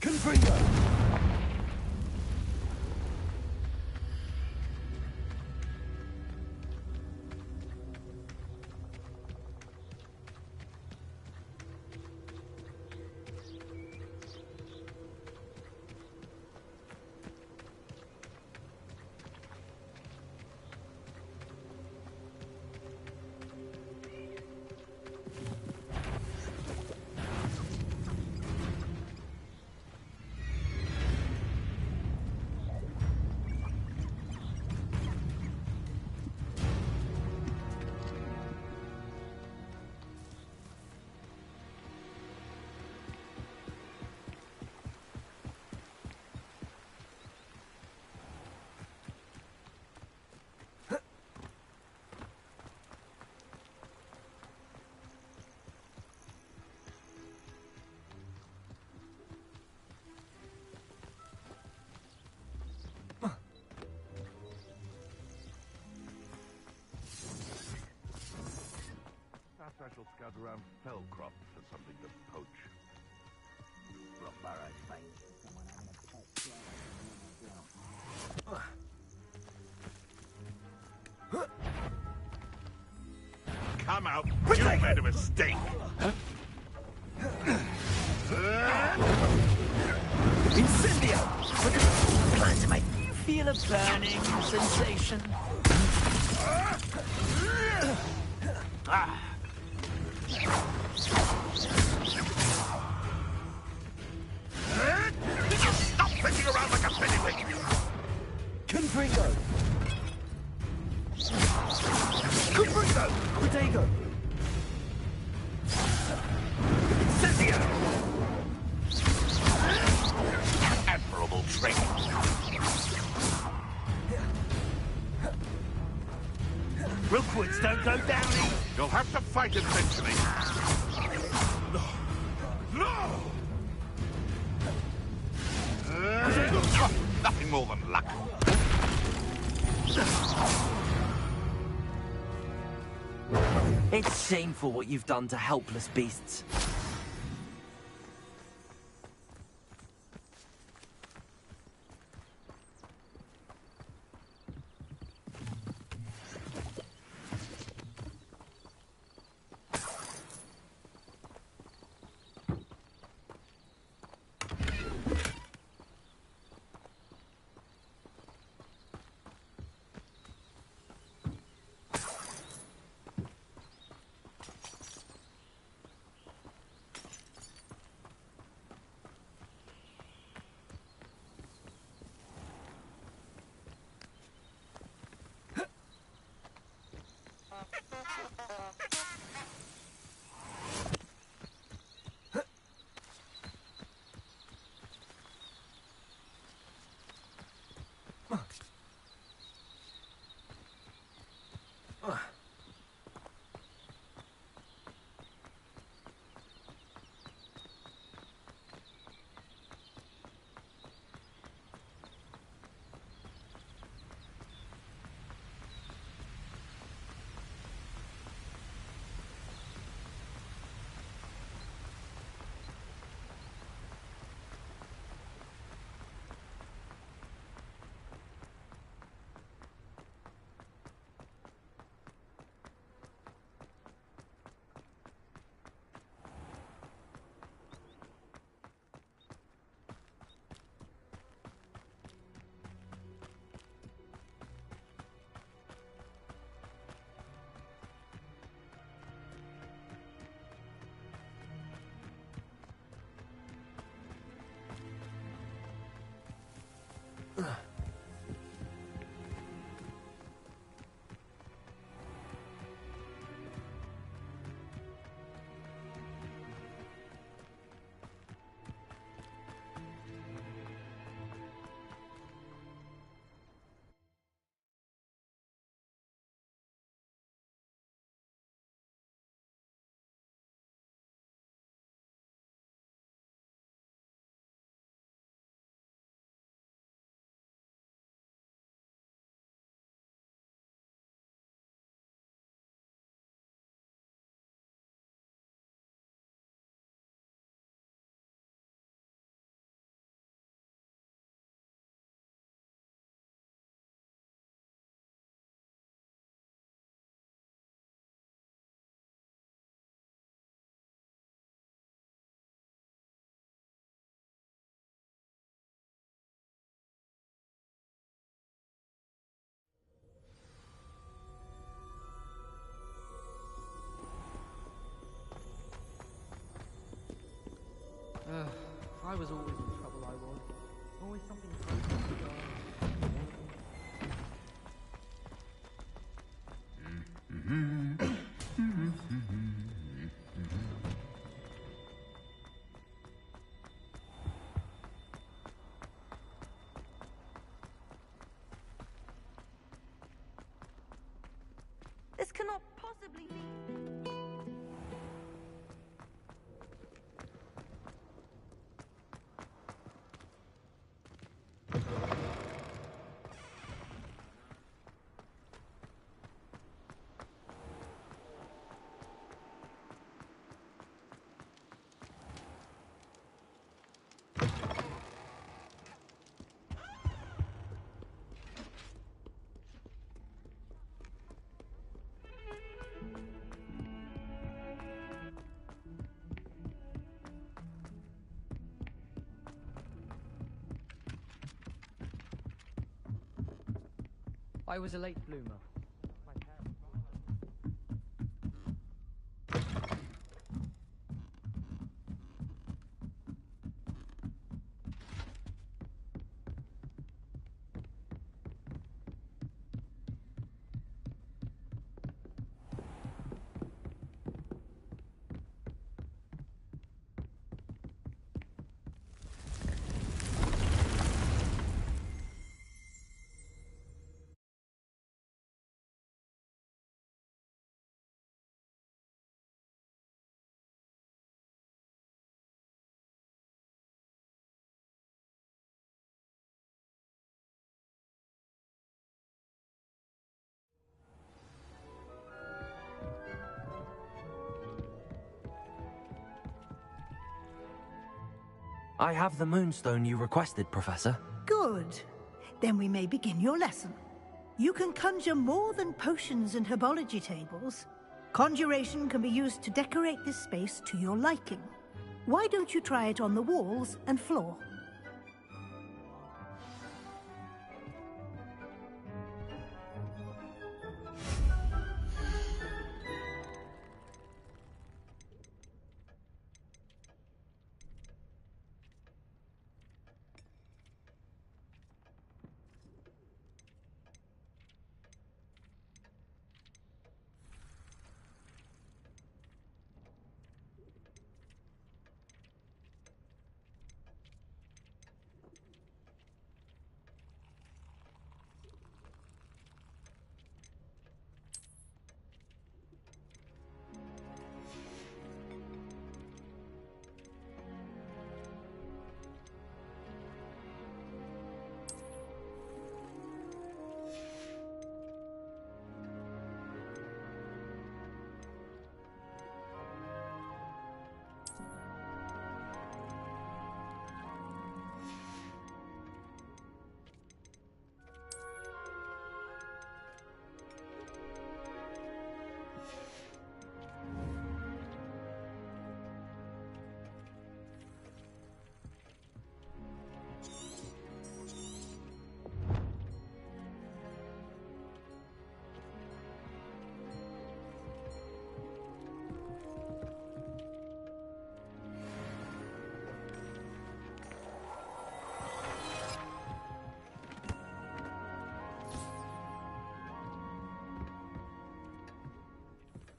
Confringo! I shall scout around Fellcroft for something to poach. Come out! You made a mistake! Incendio! Plan to make you feel a burning sensation. Stop fishing around like a pinnywig! Confringo! Confringo! Protego! Incendio! Admirable trick. Rookwoods don't go down easy. You'll have to fight eventually. No! No! Nothing more than luck. It's shameful what you've done to helpless beasts. was always in trouble, I was. Always something crazy going on. This cannot possibly be. I was a late bloomer. My parents... I have the moonstone you requested, Professor. Good. Then we may begin your lesson. You can conjure more than potions and herbology tables. Conjuration can be used to decorate this space to your liking. Why don't you try it on the walls and floor?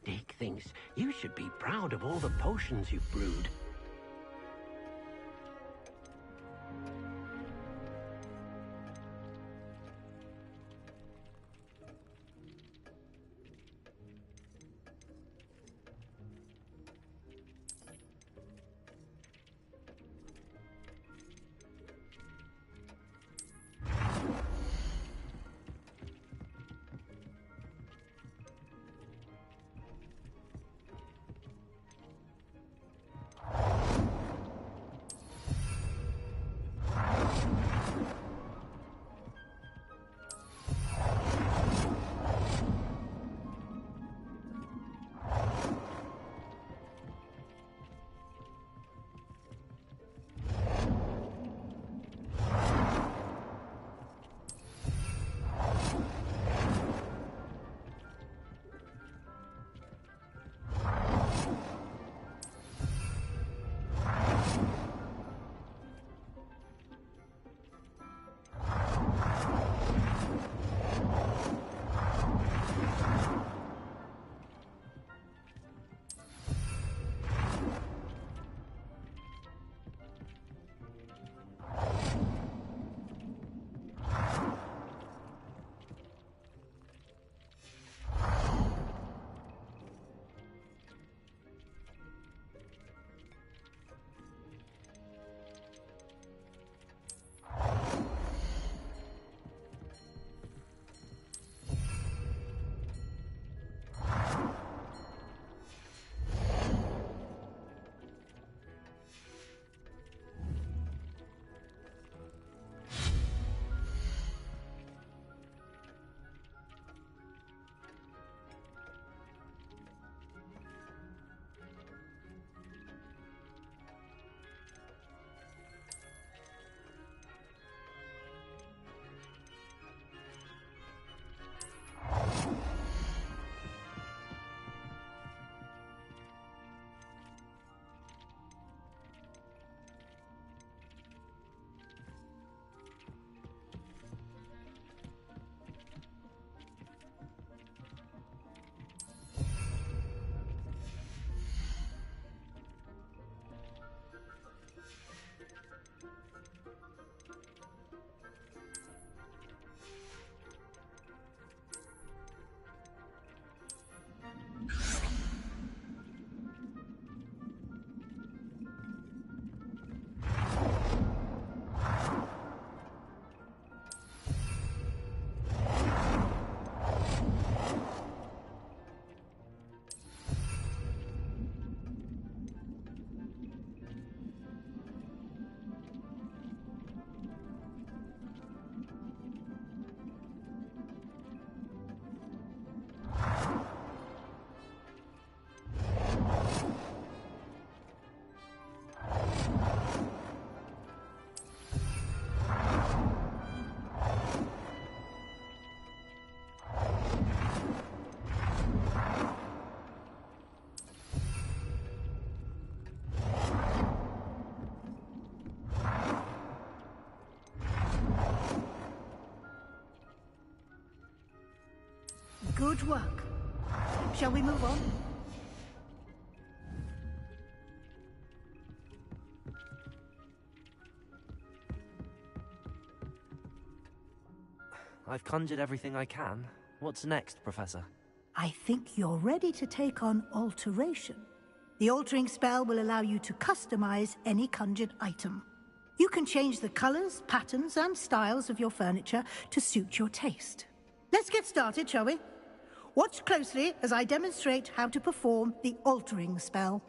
Dick thinks you should be proud of all the potions you've brewed. Good work. Shall we move on? I've conjured everything I can. What's next, Professor? I think you're ready to take on alteration. The altering spell will allow you to customize any conjured item. You can change the colors, patterns, and styles of your furniture to suit your taste. Let's get started, shall we? Watch closely as I demonstrate how to perform the altering spell.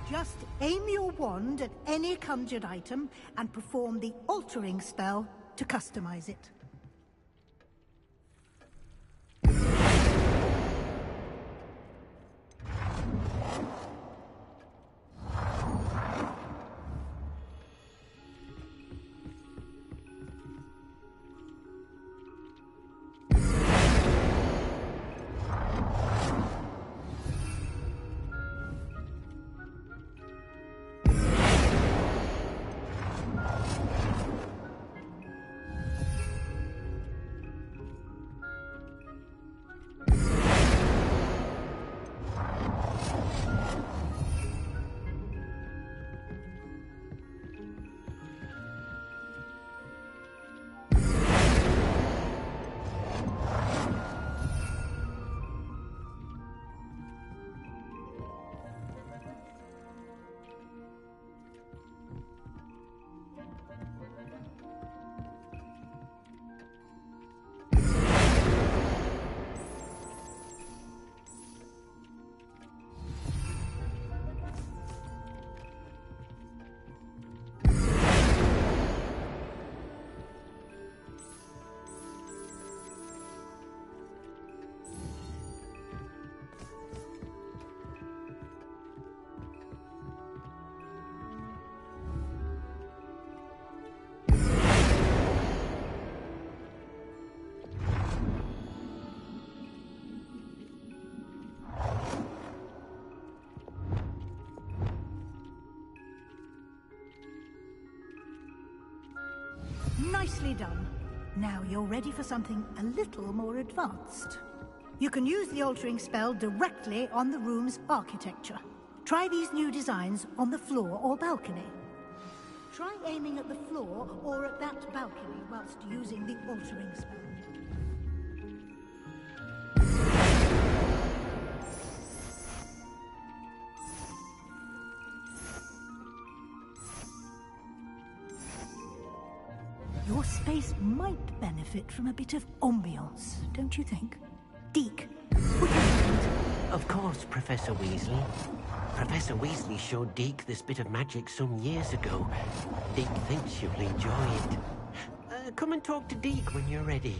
Just aim your wand at any conjured item and perform the altering spell to customize it. Nicely done. Now you're ready for something a little more advanced. You can use the altering spell directly on the room's architecture. Try these new designs on the floor or balcony. Try aiming at the floor or at that balcony whilst using the altering spell. Your space might benefit from a bit of ambiance, don't you think? Deke, would you mind? Of course, Professor Weasley. Professor Weasley showed Deke this bit of magic some years ago. Deke thinks you'll enjoy it. Come and talk to Deke when you're ready.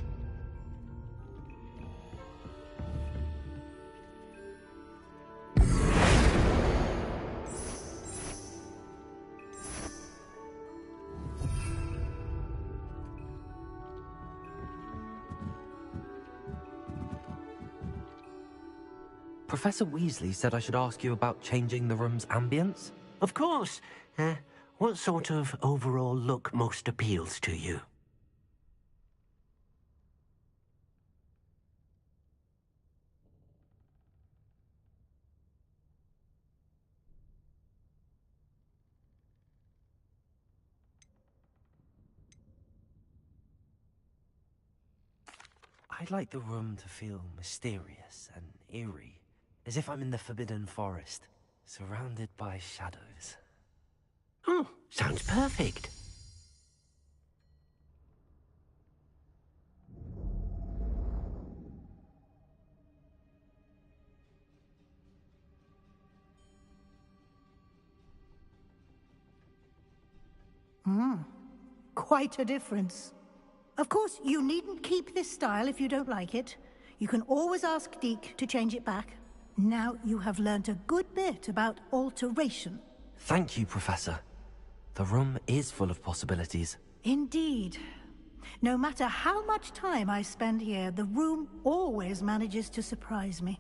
Professor Weasley said I should ask you about changing the room's ambience? Of course. What sort of overall look most appeals to you? I'd like the room to feel mysterious and eerie. As if I'm in the Forbidden Forest, surrounded by shadows. Oh, sounds perfect. Quite a difference. Of course, you needn't keep this style if you don't like it. You can always ask Deke to change it back. Now you have learnt a good bit about alteration. Thank you, Professor. The room is full of possibilities. Indeed. No matter how much time I spend here, the room always manages to surprise me.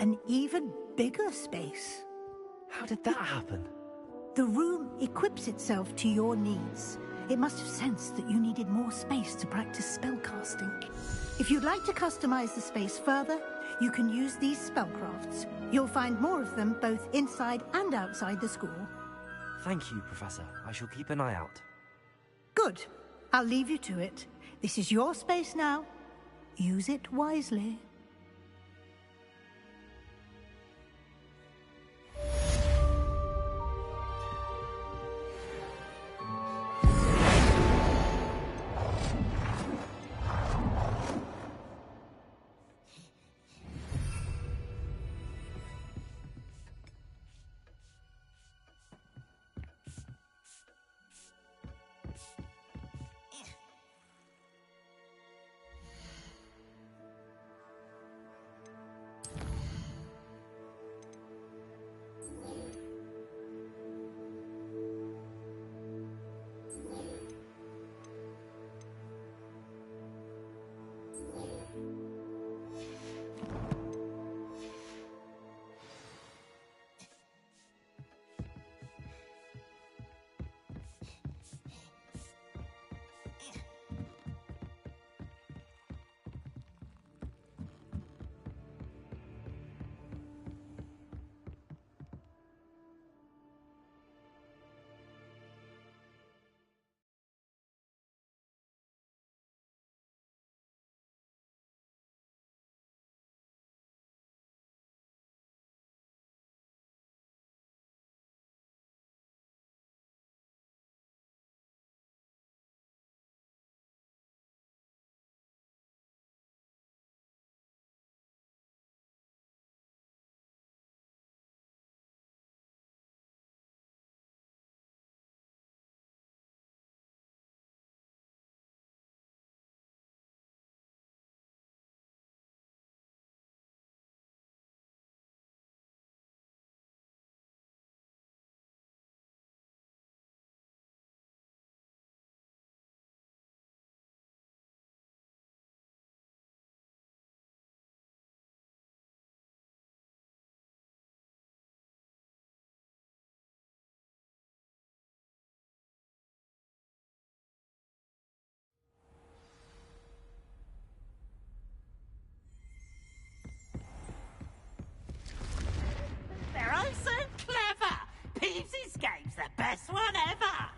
An even bigger space. How did that happen? The room equips itself to your needs. It must have sensed that you needed more space to practice spellcasting. If you'd like to customize the space further, you can use these spellcrafts. You'll find more of them both inside and outside the school. Thank you, Professor. I shall keep an eye out. Good. I'll leave you to it. This is your space now. Use it wisely. They're all so clever! Peeves' Game's the best one ever!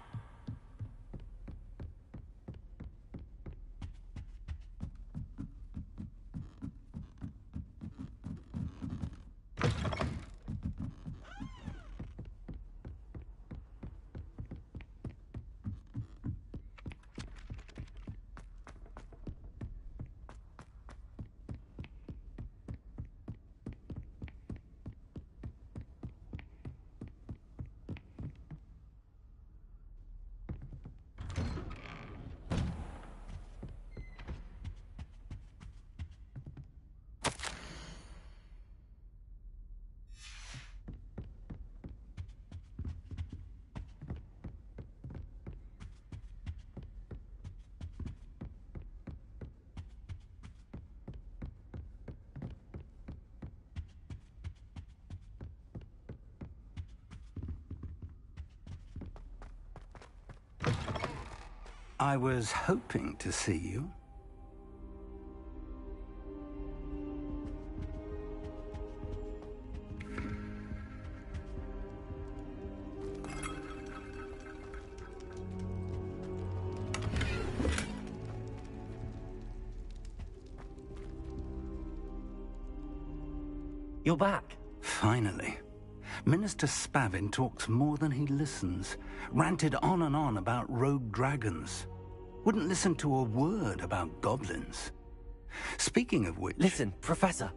I was hoping to see you. You're back. Finally. Minister Spavin talks more than he listens. Ranted on and on about rogue dragons. Wouldn't listen to a word about goblins. Speaking of which... Listen, Professor.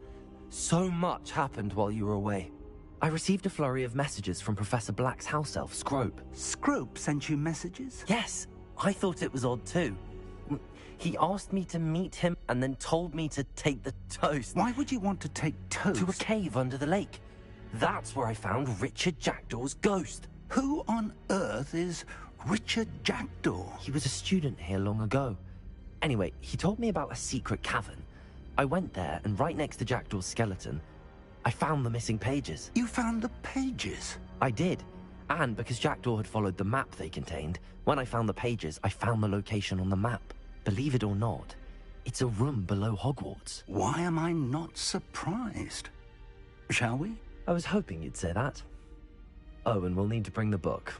So much happened while you were away. I received a flurry of messages from Professor Black's house elf, Scrope. Scrope sent you messages? Yes. I thought it was odd too. He asked me to meet him and then told me to take the toast. Why would you want to take toast? To a cave under the lake. That's where I found Richard Jackdaw's ghost. Who on earth is Richard Jackdaw? He was a student here long ago. Anyway, he told me about a secret cavern. I went there, and right next to Jackdaw's skeleton, I found the missing pages. You found the pages? I did. And because Jackdaw had followed the map they contained, when I found the pages, I found the location on the map. Believe it or not, it's a room below Hogwarts. Why am I not surprised? Shall we? I was hoping you'd say that. Oh, and we'll need to bring the book.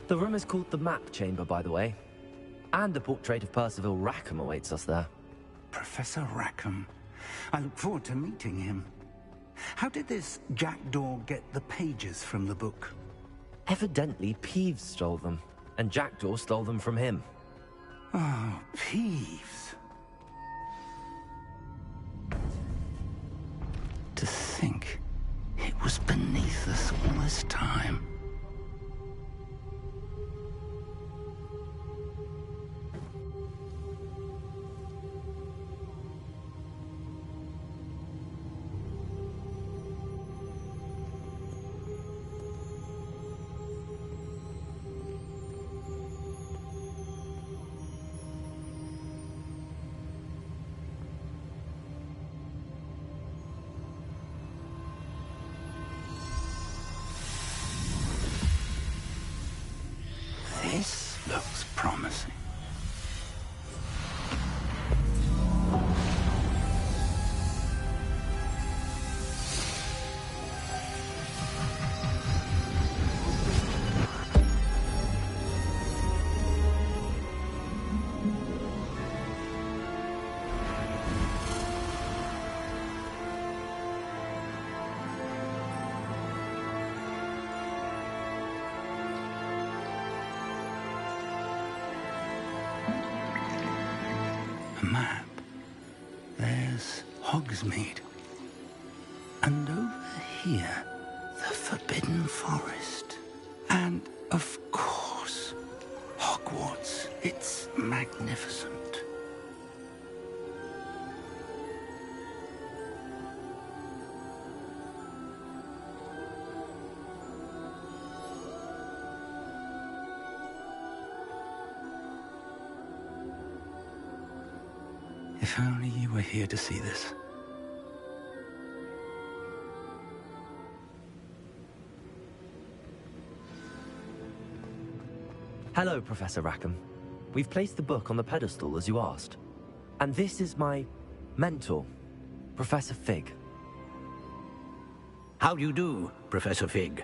The room is called the Map Chamber, by the way. And a portrait of Percival Rackham awaits us there. Professor Rackham. I look forward to meeting him. How did this Jackdaw get the pages from the book? Evidently, Peeves stole them, and Jackdaw stole them from him. Oh, Peeves. To think it was beneath us all this time. This looks promising. Map. There's Hogsmeade. And over here, the Forbidden Forest. And, of course, Hogwarts. It's magnificent. If only you were here to see this. Hello, Professor Rackham. We've placed the book on the pedestal, as you asked. And this is my mentor, Professor Fig. How do you do, Professor Fig?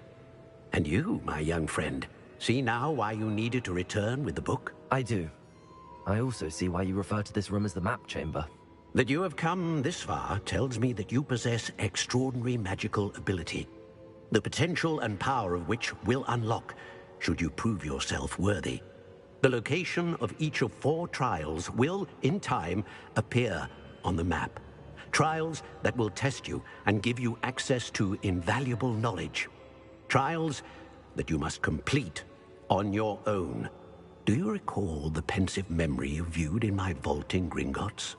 And you, my young friend, see now why you needed to return with the book? I do. I also see why you refer to this room as the Map Chamber. That you have come this far tells me that you possess extraordinary magical ability, the potential and power of which will unlock should you prove yourself worthy. The location of each of 4 trials will, in time, appear on the map. Trials that will test you and give you access to invaluable knowledge. Trials that you must complete on your own. Do you recall the pensive memory you viewed in my vault in Gringotts?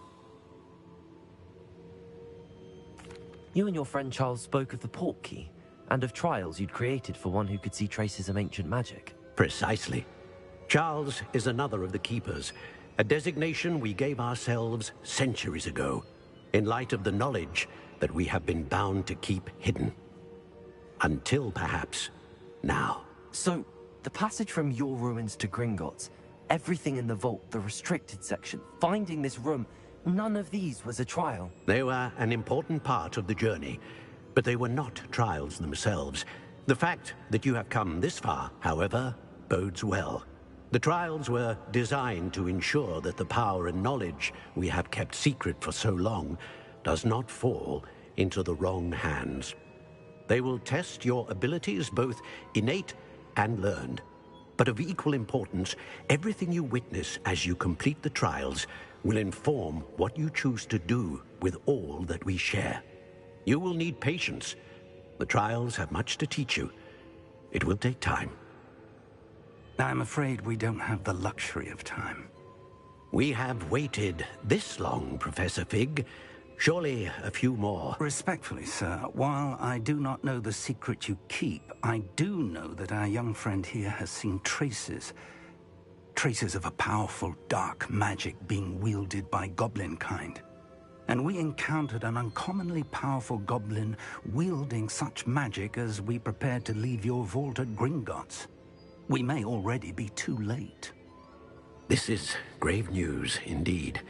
You and your friend Charles spoke of the Portkey, and of trials you'd created for one who could see traces of ancient magic. Precisely. Charles is another of the Keepers, a designation we gave ourselves centuries ago, in light of the knowledge that we have been bound to keep hidden. Until, perhaps, now. So, the passage from your ruins to Gringotts, Everything in the vault, the restricted section, finding this room, none of these was a trial. They were an important part of the journey, but they were not trials themselves. The fact that you have come this far, however, bodes well. The trials were designed to ensure that the power and knowledge we have kept secret for so long does not fall into the wrong hands. They will test your abilities, both innate and learned. But of equal importance, everything you witness as you complete the trials will inform what you choose to do with all that we share. You will need patience. The trials have much to teach you. It will take time. I'm afraid we don't have the luxury of time. We have waited this long, Professor Fig. Surely a few more. Respectfully, sir, while I do not know the secret you keep, I do know that our young friend here has seen traces of a powerful dark magic being wielded by goblin kind. And we encountered an uncommonly powerful goblin wielding such magic as we prepared to leave your vault at Gringotts. We may already be too late. This is grave news indeed.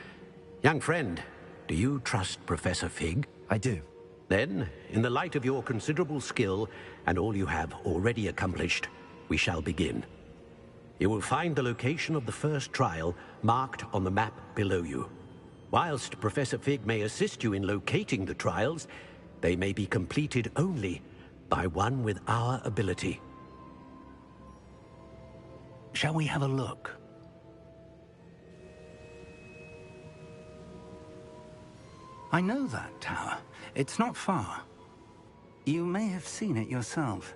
Young friend, do you trust Professor Fig? I do. Then, in the light of your considerable skill and all you have already accomplished, we shall begin. You will find the location of the first trial marked on the map below you. Whilst Professor Fig may assist you in locating the trials, they may be completed only by one with our ability. Shall we have a look? I know that tower. It's not far. You may have seen it yourself.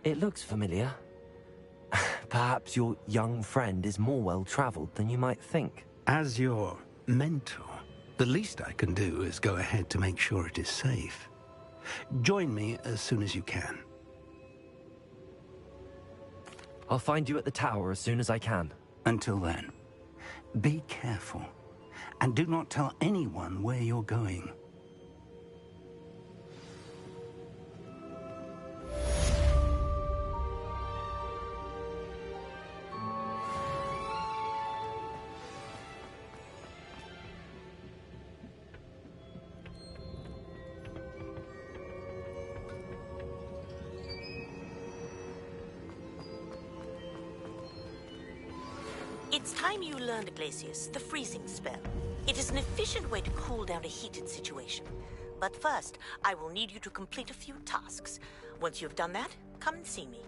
It looks familiar. Perhaps your young friend is more well-traveled than you might think. As your mentor, the least I can do is go ahead to make sure it is safe. Join me as soon as you can. I'll find you at the tower as soon as I can. Until then, be careful, and do not tell anyone where you're going. It's time you learned, Glacius, the freezing spell. It is an efficient way to cool down a heated situation. But first, I will need you to complete a few tasks. Once you've done that, come and see me.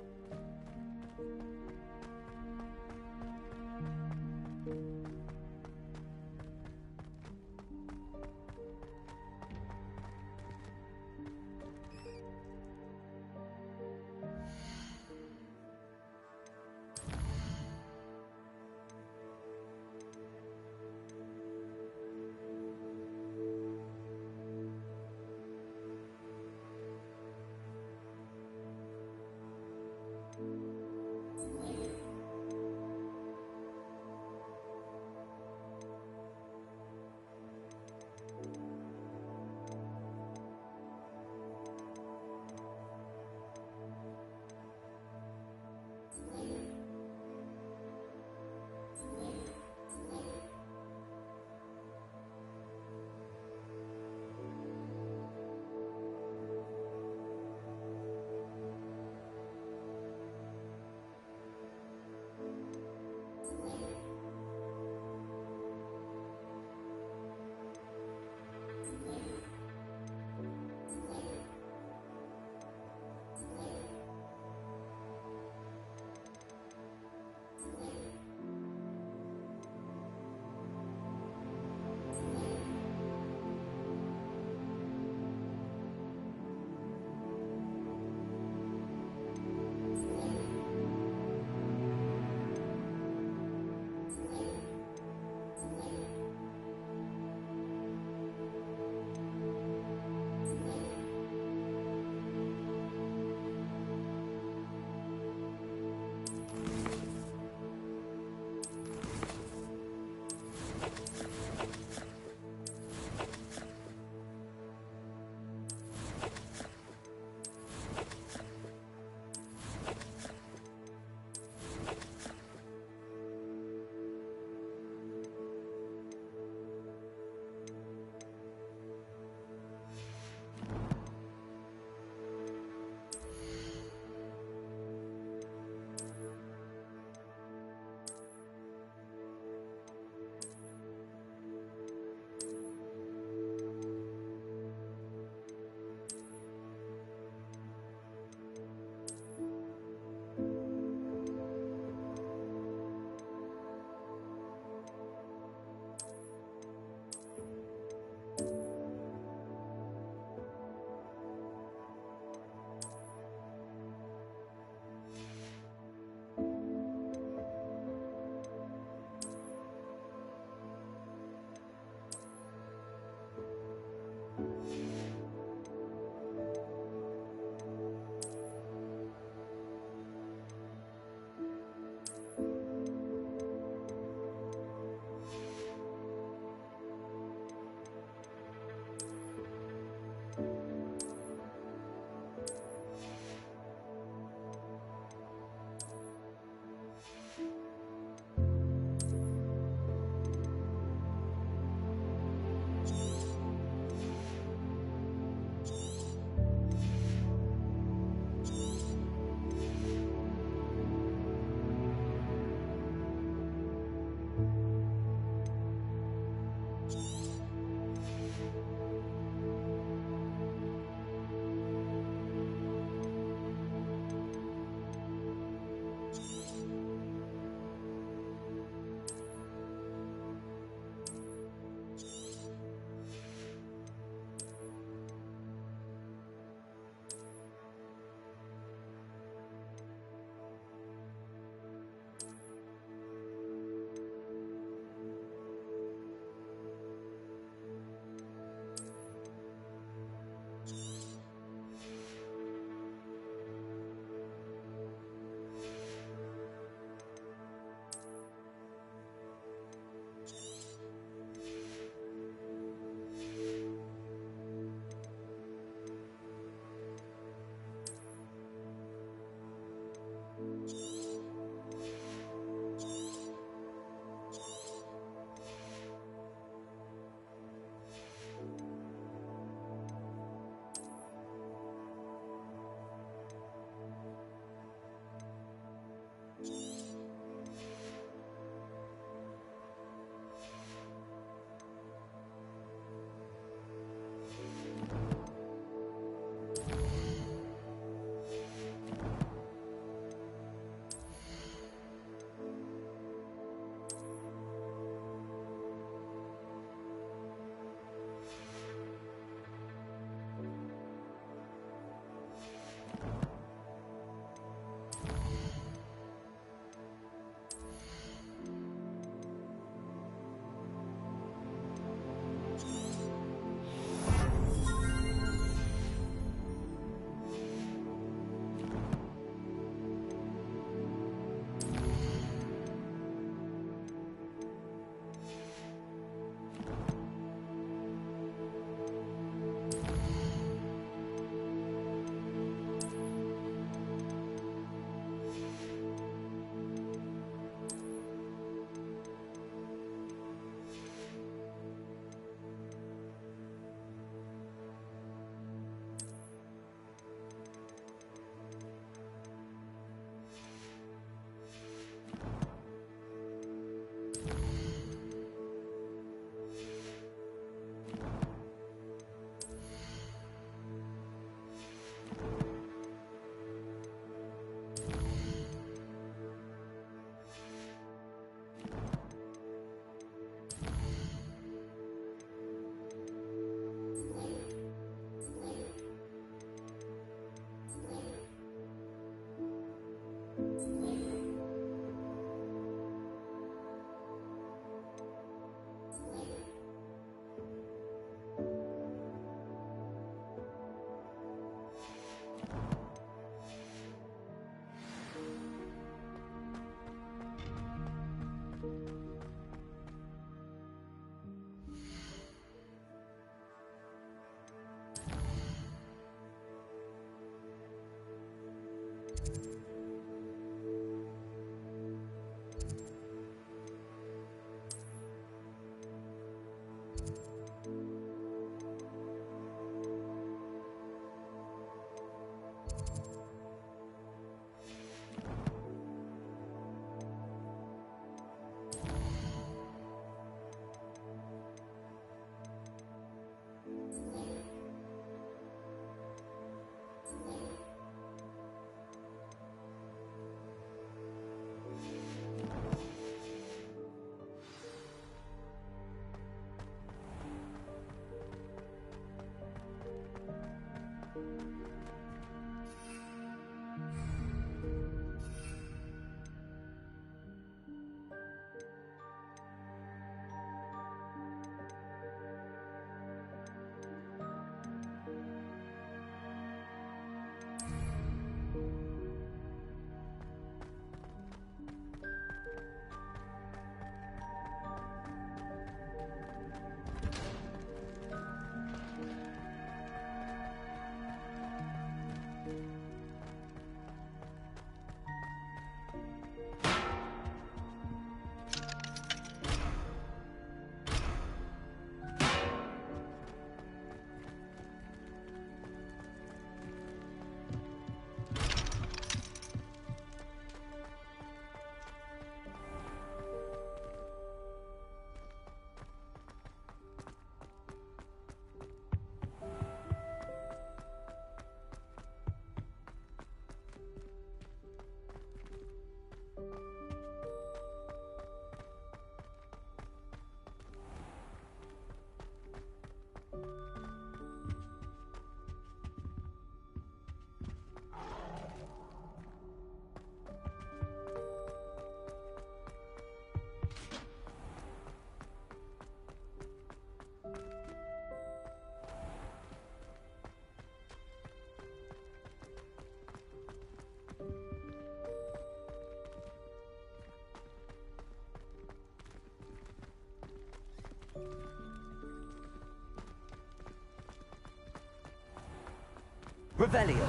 Revelio.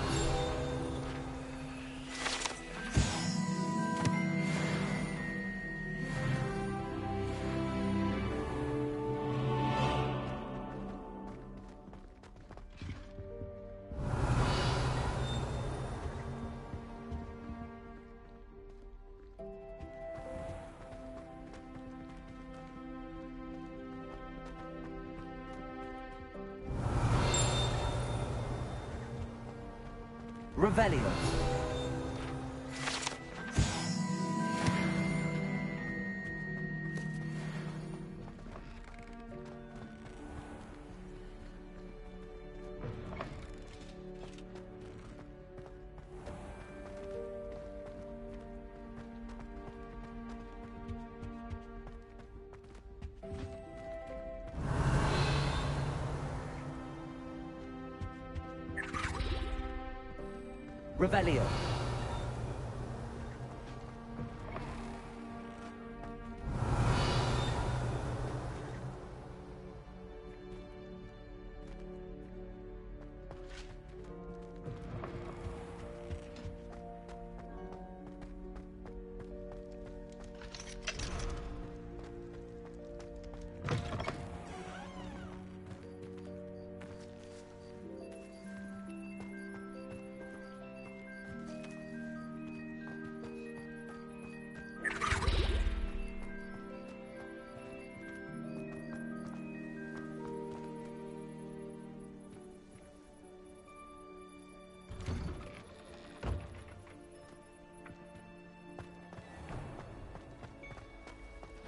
Revelio. Revelio.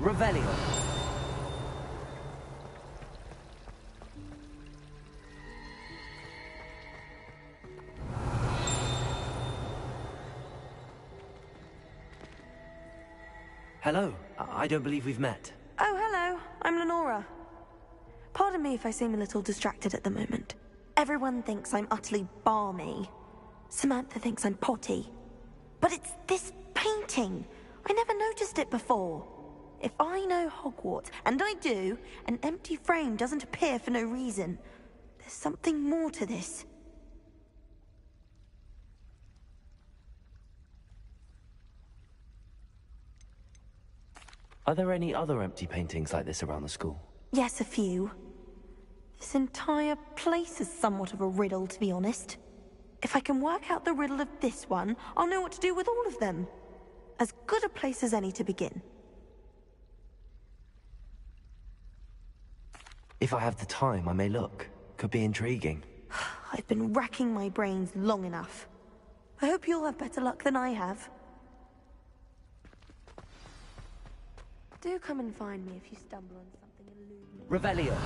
Revelio. Hello. I don't believe we've met. Oh, hello. I'm Lenora. Pardon me if I seem a little distracted at the moment. Everyone thinks I'm utterly balmy. Samantha thinks I'm potty. But it's this painting. I never noticed it before. If I know Hogwarts, and I do, an empty frame doesn't appear for no reason. There's something more to this. Are there any other empty paintings like this around the school? Yes, a few. This entire place is somewhat of a riddle, to be honest. If I can work out the riddle of this one, I'll know what to do with all of them. As good a place as any to begin. If I have the time, I may look. Could be intriguing. I've been racking my brains long enough. I hope you'll have better luck than I have. Do come and find me if you stumble on something illuminating. Revelio.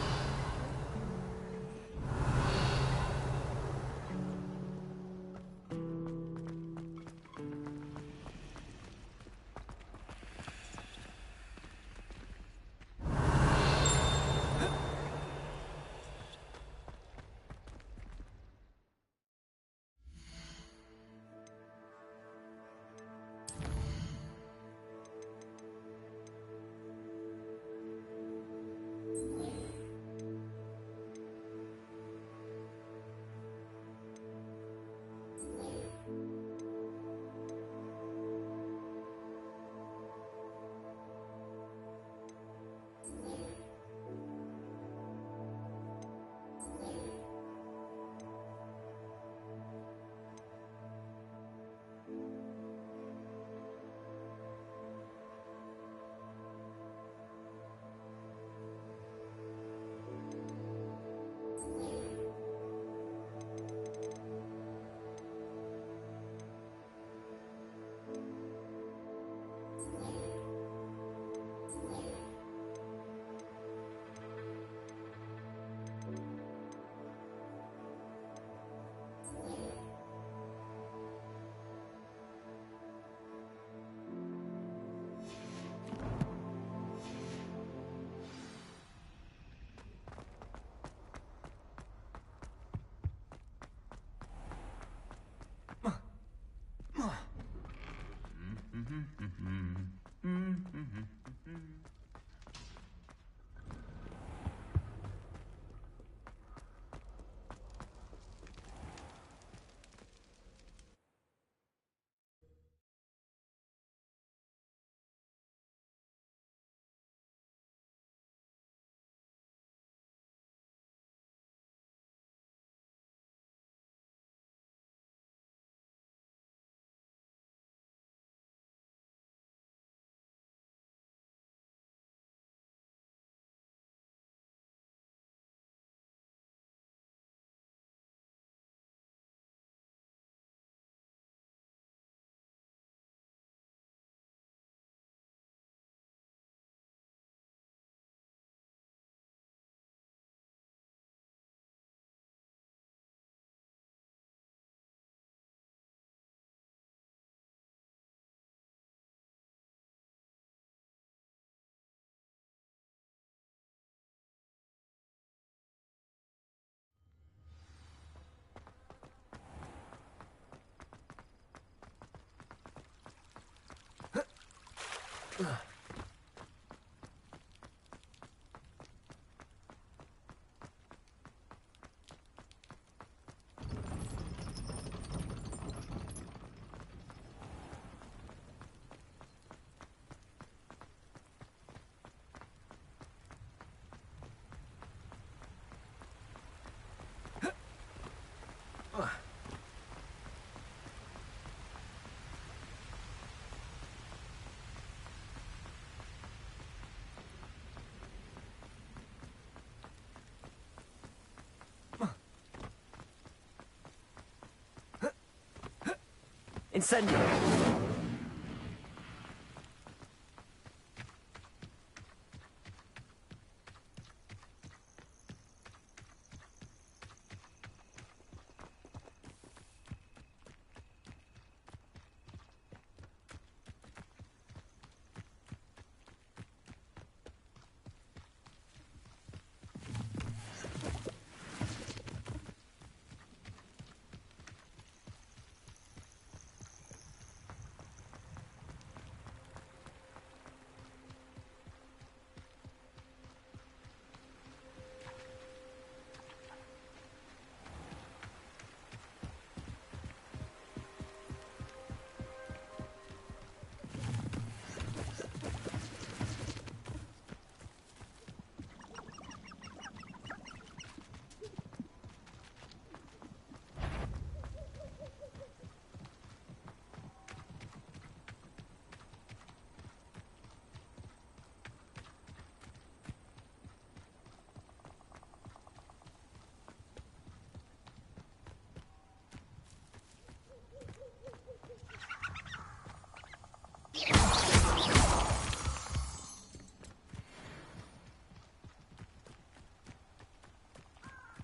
Incendio!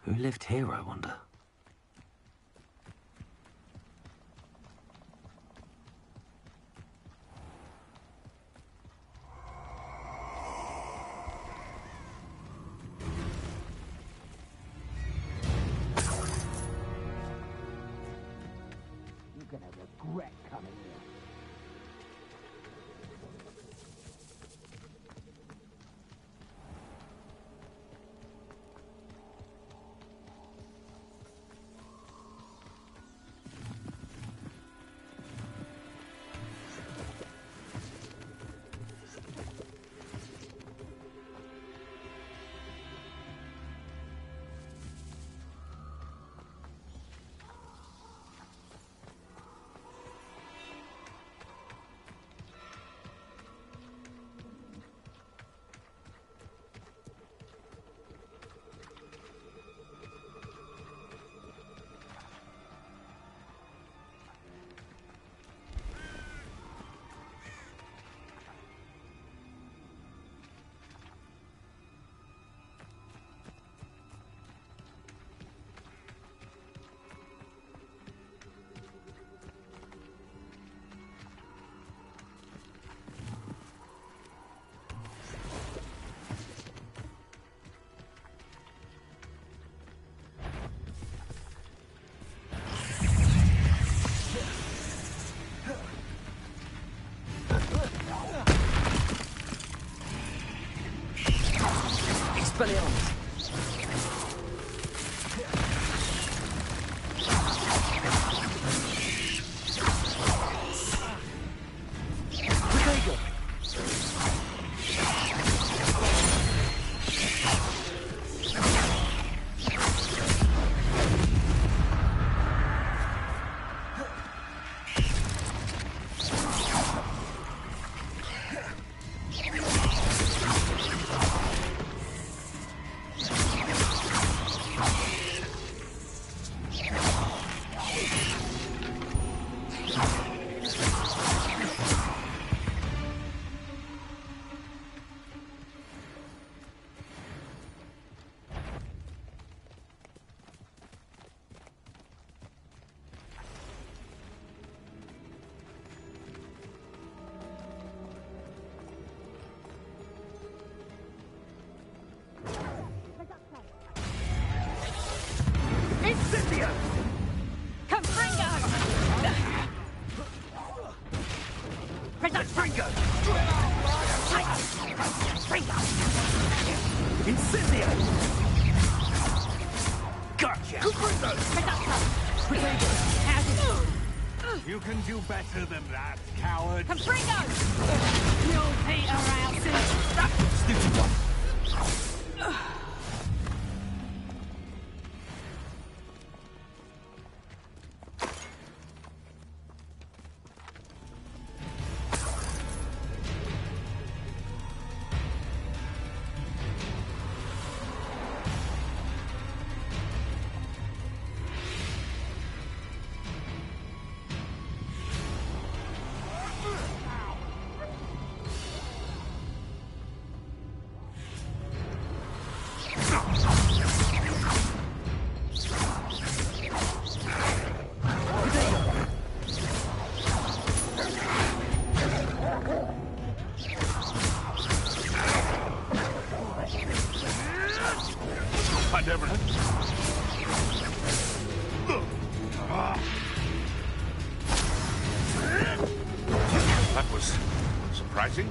Who lived here, I wonder? You're gonna regret coming here. Expelliarmus! You can do better than that, coward. Confringo! You'll peter out soon. Stupid one. That was surprising.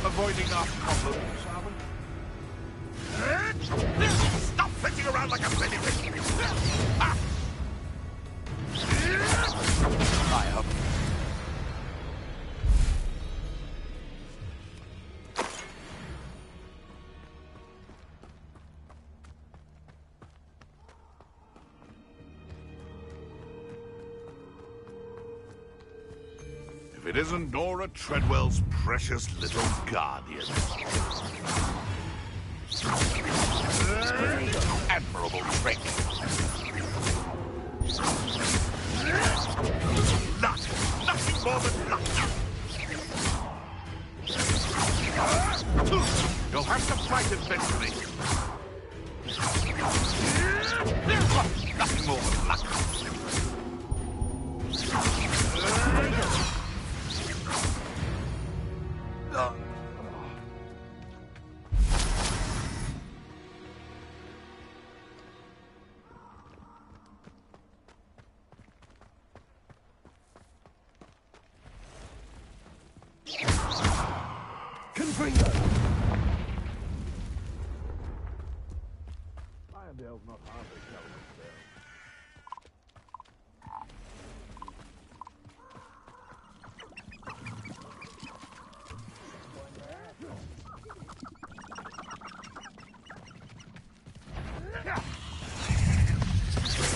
Avoiding our problems, are we? Stop flitting around like a penny wick! I hope. If it isn't Nora Treadwell's precious little guardian. Admirable trick. Nothing more than luck. You'll have to fight eventually. Nothing more than luck. Confringo! I am the elf, not half as clever.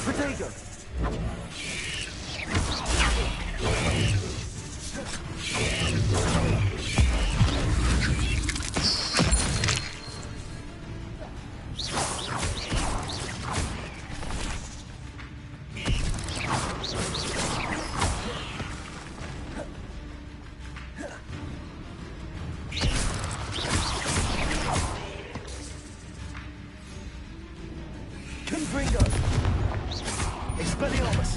Potato! Confringo! Expelliarmus!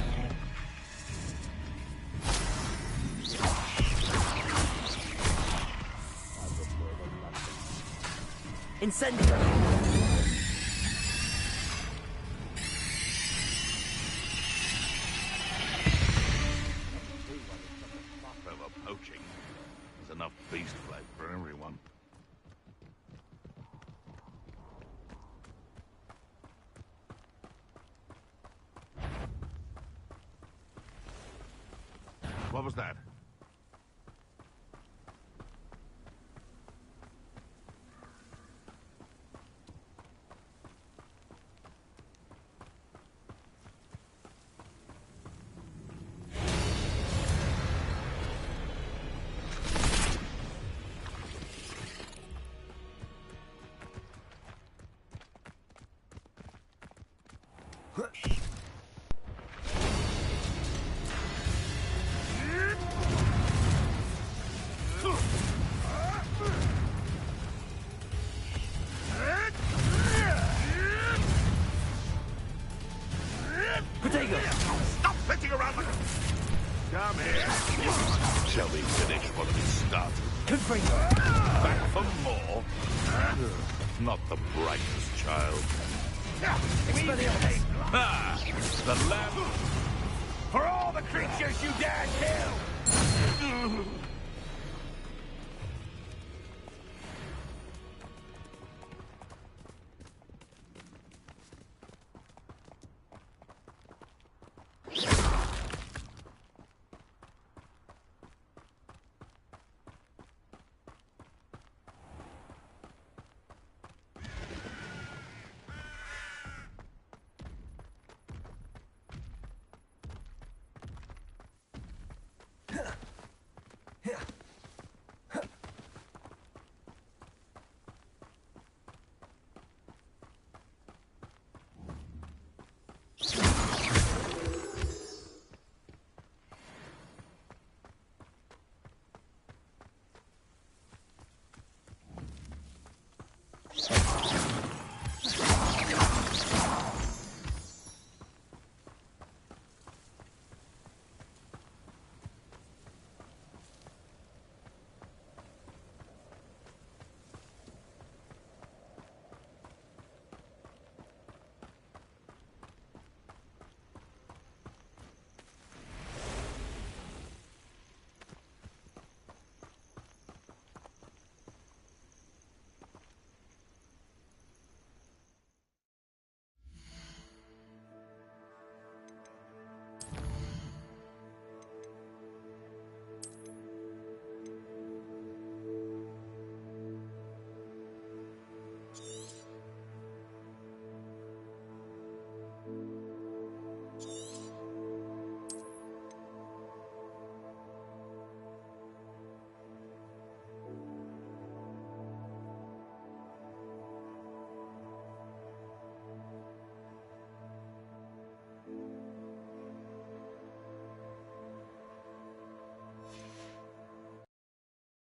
Incendio! Over poaching. There's enough beast flesh for everyone. What was that? Potato! Stop flitting around like a... Come here. Shall we finish what we started? Confringo! Back for more? Not the brightest child. Expelliarmus! Ah! The lamb... For all the creatures you dare kill!